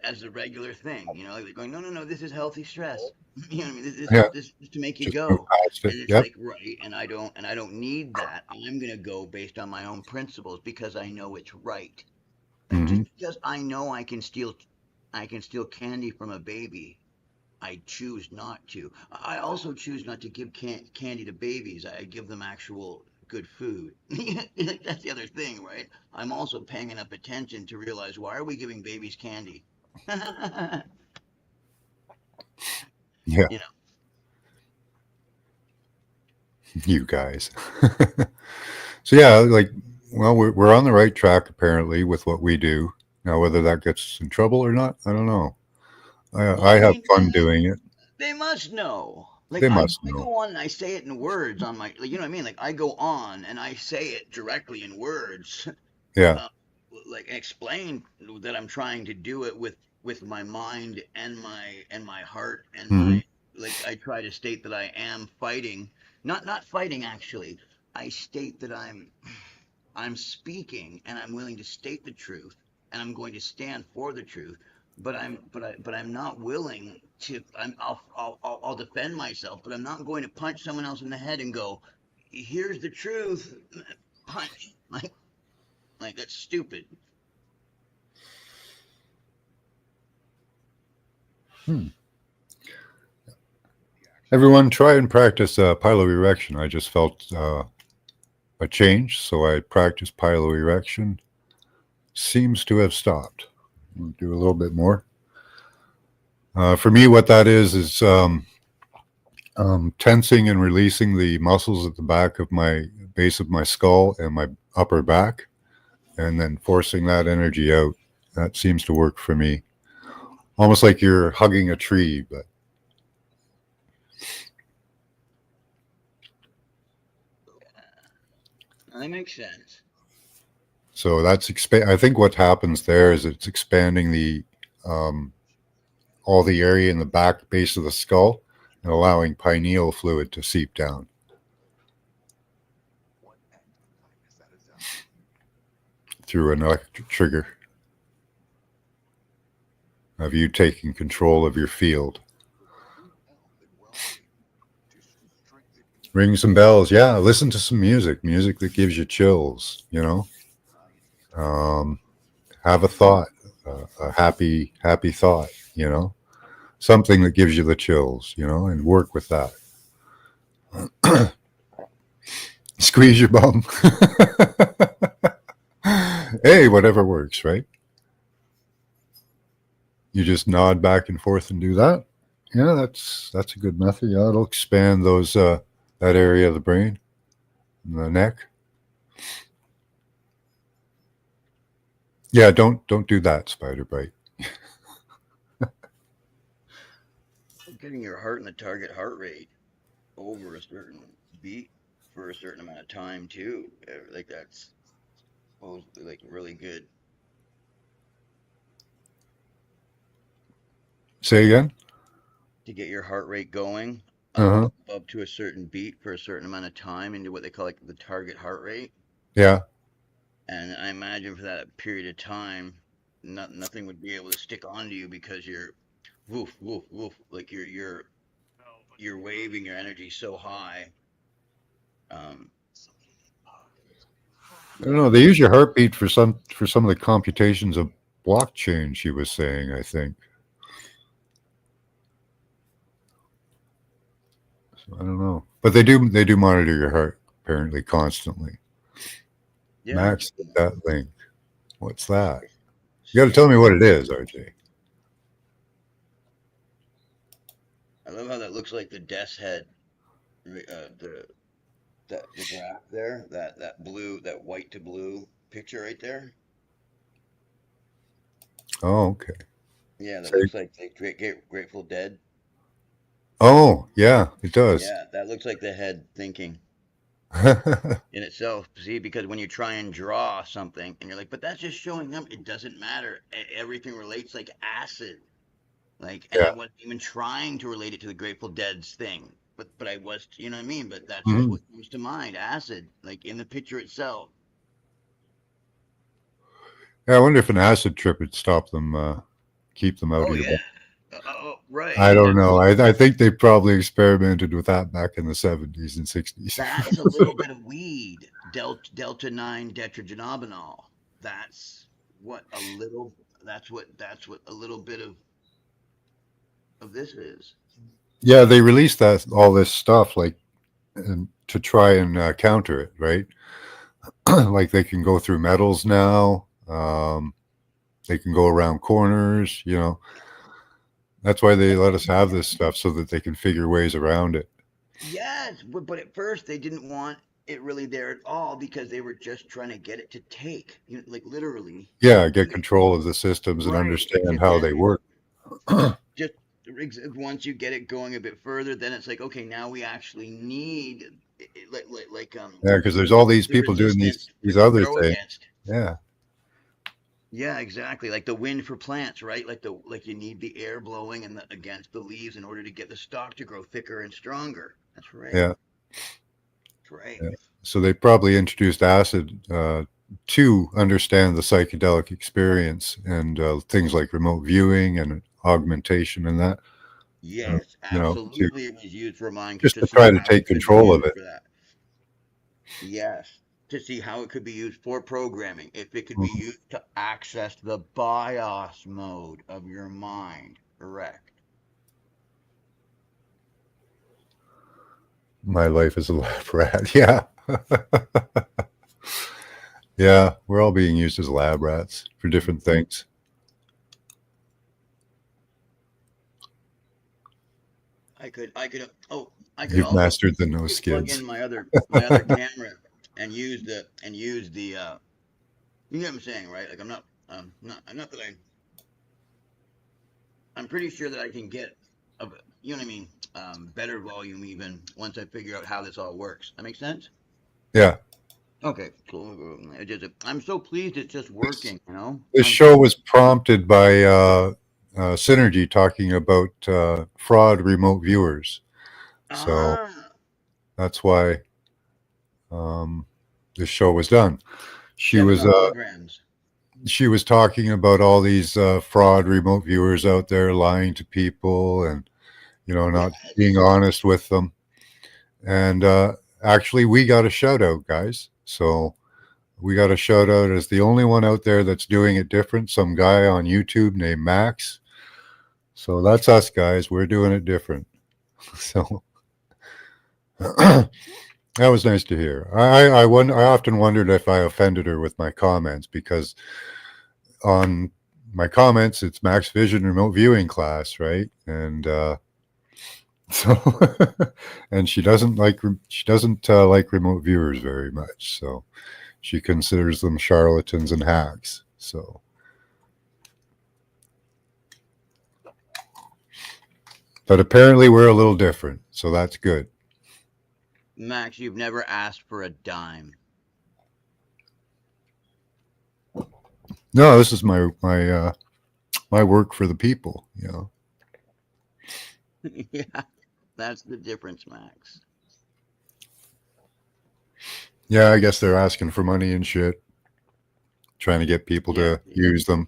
as a regular thing. They're going, no, no, no. This is healthy stress. You know what I mean? Yeah. This is to make you Just move go. past it. And it's Yep. like right, and I don't need that. I'm gonna go based on my own principles because I know it's right. Like just Hmm. because I know I can steal candy from a baby. I choose not to. I also choose not to give candy to babies. I give them actual good food. That's the other thing, right? I'm also paying enough attention to realize why are we giving babies candy? Yeah. You know, You guys. So yeah, like, well, we're on the right track apparently with what we do. Now, whether that gets us in trouble or not, I don't know. well, I I have mean, fun doing it. they must know. Like They I, must I know. go on and I say it in words on my, like, you know what I mean? Like I go on and I say it directly in words, Yeah. uh, like explain that I'm trying to do it with my mind and my heart and Hmm. my like I try to state that I am fighting, not fighting actually. I state that I'm speaking and I'm willing to state the truth and I'm going to stand for the truth. But I'm not willing to. I'll defend myself, but I'm not going to punch someone else in the head and go, "Here's the truth." Punch like that's stupid. Hmm. Everyone, try and practice piloerection. I just felt a change, so I practiced piloerection. Seems to have stopped. We'll do a little bit more. For me, what that is tensing and releasing the muscles at the back of my base of my skull and my upper back, and then forcing that energy out. That seems to work for me. Almost like you're hugging a tree, but That makes sense. so that's I think what happens there is it's expanding the um, all the area in the back base of the skull and allowing pineal fluid to seep down through an electric trigger of you taking control of your field. Ring some bells. Yeah, listen to some music that gives you chills, Um, have a thought, a happy thought, something that gives you the chills, and work with that. Squeeze your bum. Hey, whatever works, right? You just nod back and forth and do that. Yeah, that's a good method. Yeah, it'll expand those that area of the brain, the neck. Yeah, don't do that, spider bite. Getting your heart and the target heart rate over a certain beat for a certain amount of time too. Like that's supposedly like really good. Say again. To get your heart rate going Uh huh. up to a certain beat for a certain amount of time into what they call like the target heart rate. Yeah. And I imagine for that period of time, nothing would be able to stick onto you because you're woof woof woof like you're waving your energy so high. Um, I don't know. They use your heartbeat for some of the computations of blockchain. She was saying, I think. So I don't know, but they do monitor your heart apparently constantly. Yeah. Max, that link. What's that? You got to tell me what it is, RJ. I love how that looks like the death's head. The graph there, that blue, that white to blue picture right there. Oh, okay. Yeah, that So- looks like Grateful Dead. Oh, yeah, it does. Yeah, that looks like the head thinking Yeah. in itself. See, because when you try and draw something and you're like, but that's just showing them, it doesn't matter. Everything relates like acid. Like, and I wasn't even trying to relate it to the Grateful Dead's thing, but I was, you know what I mean? But that's just Mhm. what comes to mind, acid, like in the picture itself. I wonder if an acid trip would stop them, keep them out Oh of your yeah. body. Oh right. I don't know. I think they probably experimented with that back in the 70s and 60s. That's a little bit of weed, delta 9 tetrahydrogenol. That's what a little. That's what a little bit of this is. Yeah, they released all this stuff like to try and counter it, right? Like they can go through metals now. They can go around corners. That's why they let us have this stuff so that they can figure ways around it. Yes, but at first they didn't want it really there at all because they were just trying to get it to take, like literally. Yeah, get control of the systems and Right. understand how they work. Just once you get it going a bit further, then it's like, okay, now we actually need Yeah, because there's all these the people doing resistance these to other grow things. against. Yeah. Yeah, exactly. Like the wind for plants, right? Like you need the air blowing and against the leaves in order to get the stalk to grow thicker and stronger. That's right. Yeah. That's right. Yeah. So they probably introduced acid to understand the psychedelic experience and things like remote viewing and augmentation and that. Yes, absolutely. It was used for mind Just to see try to how take it could be control of used it. for that. Yes, to see how it could be used for programming, if it could be used to access the BIOS mode of your mind. Correct. My life is a lab rat. Yeah. Yeah, we're all being used as lab rats for different things. I could You've also mastered the no plug skids. in my other camera and use the you know what I'm saying, right? Like not that I'm pretty sure that I can get you know what I mean, better volume even once I figure out how this all works. That makes sense? Yeah. Okay, cool. I'm so pleased it's just working, This show was prompted by Synergy talking about fraud remote viewers. So that's why this show was done. She was talking about all these fraud remote viewers out there lying to people and not being honest with them. And actually, we got a shout out, guys. So we got a shout out as the only one out there that's doing it different. Some guy on YouTube named Max. So that's us, guys. We're doing it different. So that was nice to hear. I often wondered if I offended her with my comments because on my comments it's Max Vision remote viewing class, right? And so and she doesn't like remote viewers very much. So she considers them charlatans and hacks. So but apparently we're a little different, so that's good. Max, you've never asked for a dime. No, this is my work for the people, Yeah, that's the difference, Max. Yeah, I guess they're asking for money and shit, trying to get people to use them.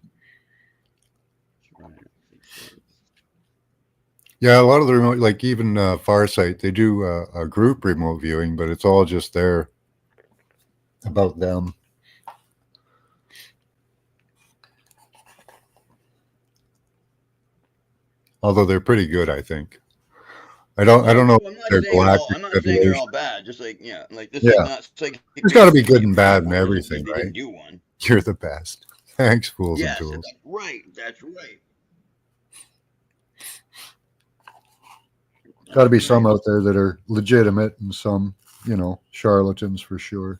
Yeah, a lot of the remote, like even Farsight, they do a group remote viewing, but it's all just there about them. although they're pretty good, I think. I don't know if I'm not they're saying they're all. galactic I'm not saying they're federation. all bad. Just like like this is Yeah, not psychic. there's got to be reading. good and If bad they in wanted, everything, they right? didn't do one. You're the best. Thanks, Fools and Yes, Tools. that's right. That's right. Got to be some out there that are legitimate and some, charlatans for sure.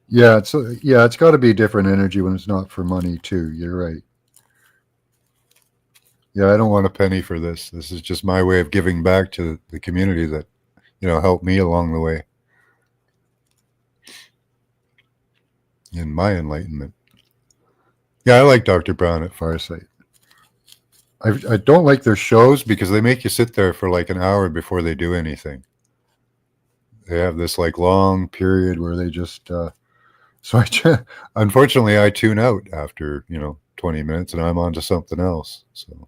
Yeah, it's got to be different energy when it's not for money too. You're right. Yeah, I don't want a penny for this. This is just my way of giving back to the community that, helped me along the way in my enlightenment. Yeah, I like Dr. Brown at Farsight. I don't like their shows because they make you sit there for like an hour before they do anything. They have this like long period where they just unfortunately I tune out after 20 minutes and I'm on to something else. So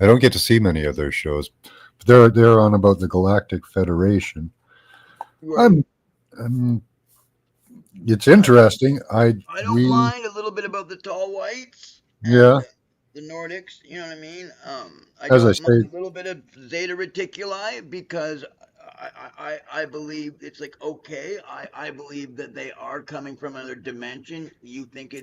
I don't get to see many of their shows. But they're on about the Galactic Federation. Right. It's interesting. I don't mind a little bit about the tall whites. Yeah. The Nordics, you know what I mean? I As I got say, a little bit of Zeta Reticuli because I believe it's like, okay, I believe that they are coming from another dimension. You think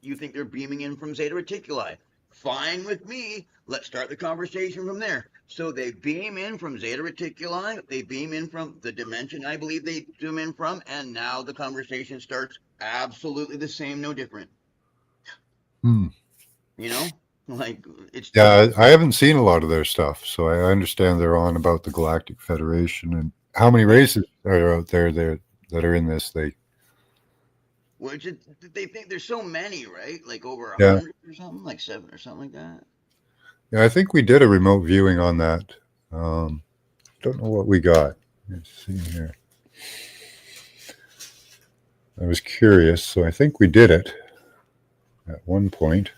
they're beaming in from Zeta Reticuli. Fine with me. Let's start the conversation from there. So they beam in from Zeta Reticuli. They beam in from the dimension I believe they zoom in from. And now the conversation starts absolutely the same, no different. Like it's. Yeah, I haven't seen a lot of their stuff. So I understand they're on about the Galactic Federation and how many races are out there that are in this. They think there's so many, right? Like over 100 or something, like 7 or something like that. Yeah, I think we did a remote viewing on that. Don't know what we got. Let's see here. I was curious, so I think we did it at one point,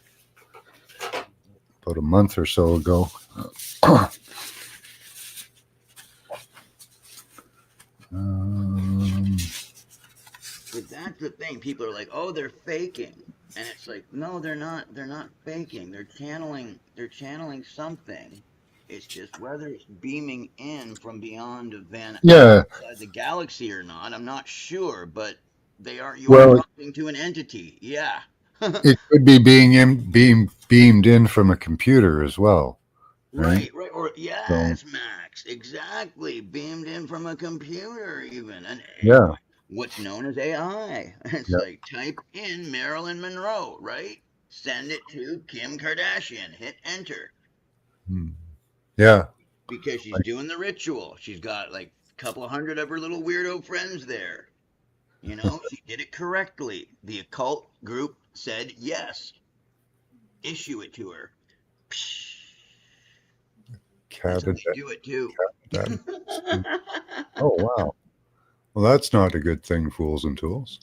about a month or so ago. But that's the thing. People are like, "Oh, they're faking," and it's like, no, they're not. They're not faking. They're channeling. They're channeling something. It's just whether it's beaming in from beyond outside the galaxy or not. I'm not sure, but they are. You are talking to an entity. Yeah. It could be beamed in from a computer as well. Right. Or yes, Max. Exactly. Beamed in from a computer, even. What's known as AI. It's like type in Marilyn Monroe, right? Send it to Kim Kardashian. Hit enter. Yeah. Because she's doing the ritual. She's got like a couple of hundred of her little weirdo friends there. She did it correctly. The occult group said yes. Issue it to her. That's how they do it too. Oh, wow. Well, that's not a good thing, Fools and Tools.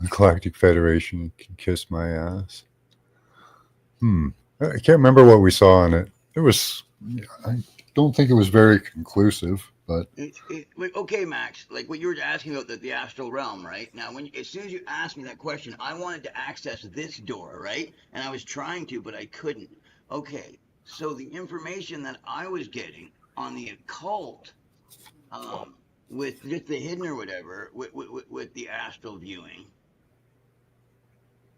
The Galactic Federation can kiss my ass. I can't remember what we saw on it. I don't think it was very conclusive, but... Okay, Max, like what you were asking about the astral realm, right? Now, as soon as you asked me that question, I wanted to access this door, right? And I was trying to, but I couldn't. Okay, so the information that I was getting on the occult... with just the hidden or whatever, with the astral viewing,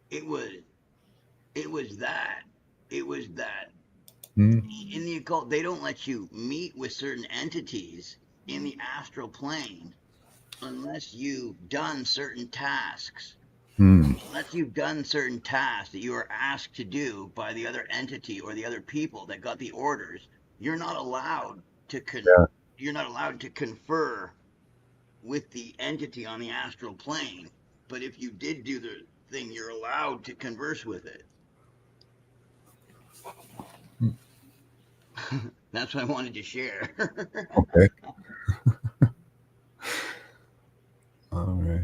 it was that. In the occult, they don't let you meet with certain entities in the astral plane unless you've done certain tasks. Unless you've done certain tasks that you are asked to do by the other entity or the other people that got the orders, you're not allowed to you're not allowed to confer with the entity on the astral plane. But if you did do the thing, you're allowed to converse with it. That's what I wanted to share. Okay. All right.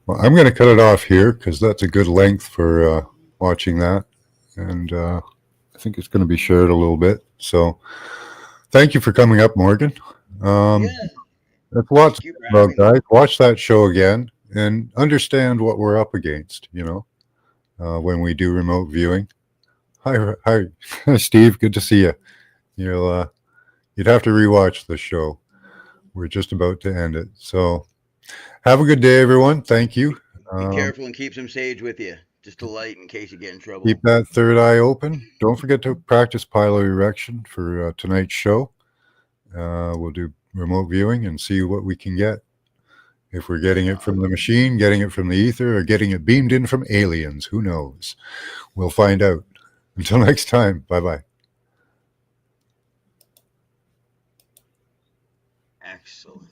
Well, I'm going to cut it off here because that's a good length for watching that. And I think it's going to be shared a little bit. So thank you for coming up, Morgan. That's lots about, guys. Watch that show again. and understand what we're up against, when we do remote viewing. Hi, Steve. Good to see you. You'd have to rewatch the show. We're just about to end it. So have a good day, everyone. Thank you. Be careful and keep some sage with you, just a light in case you get in trouble. Keep that third eye open. Don't forget to practice piloerection for tonight's show. We'll do remote viewing and see what we can get. If we're getting it from the machine, getting it from the ether, or getting it beamed in from aliens, who knows? We'll find out. Until next time, bye-bye. Excellent.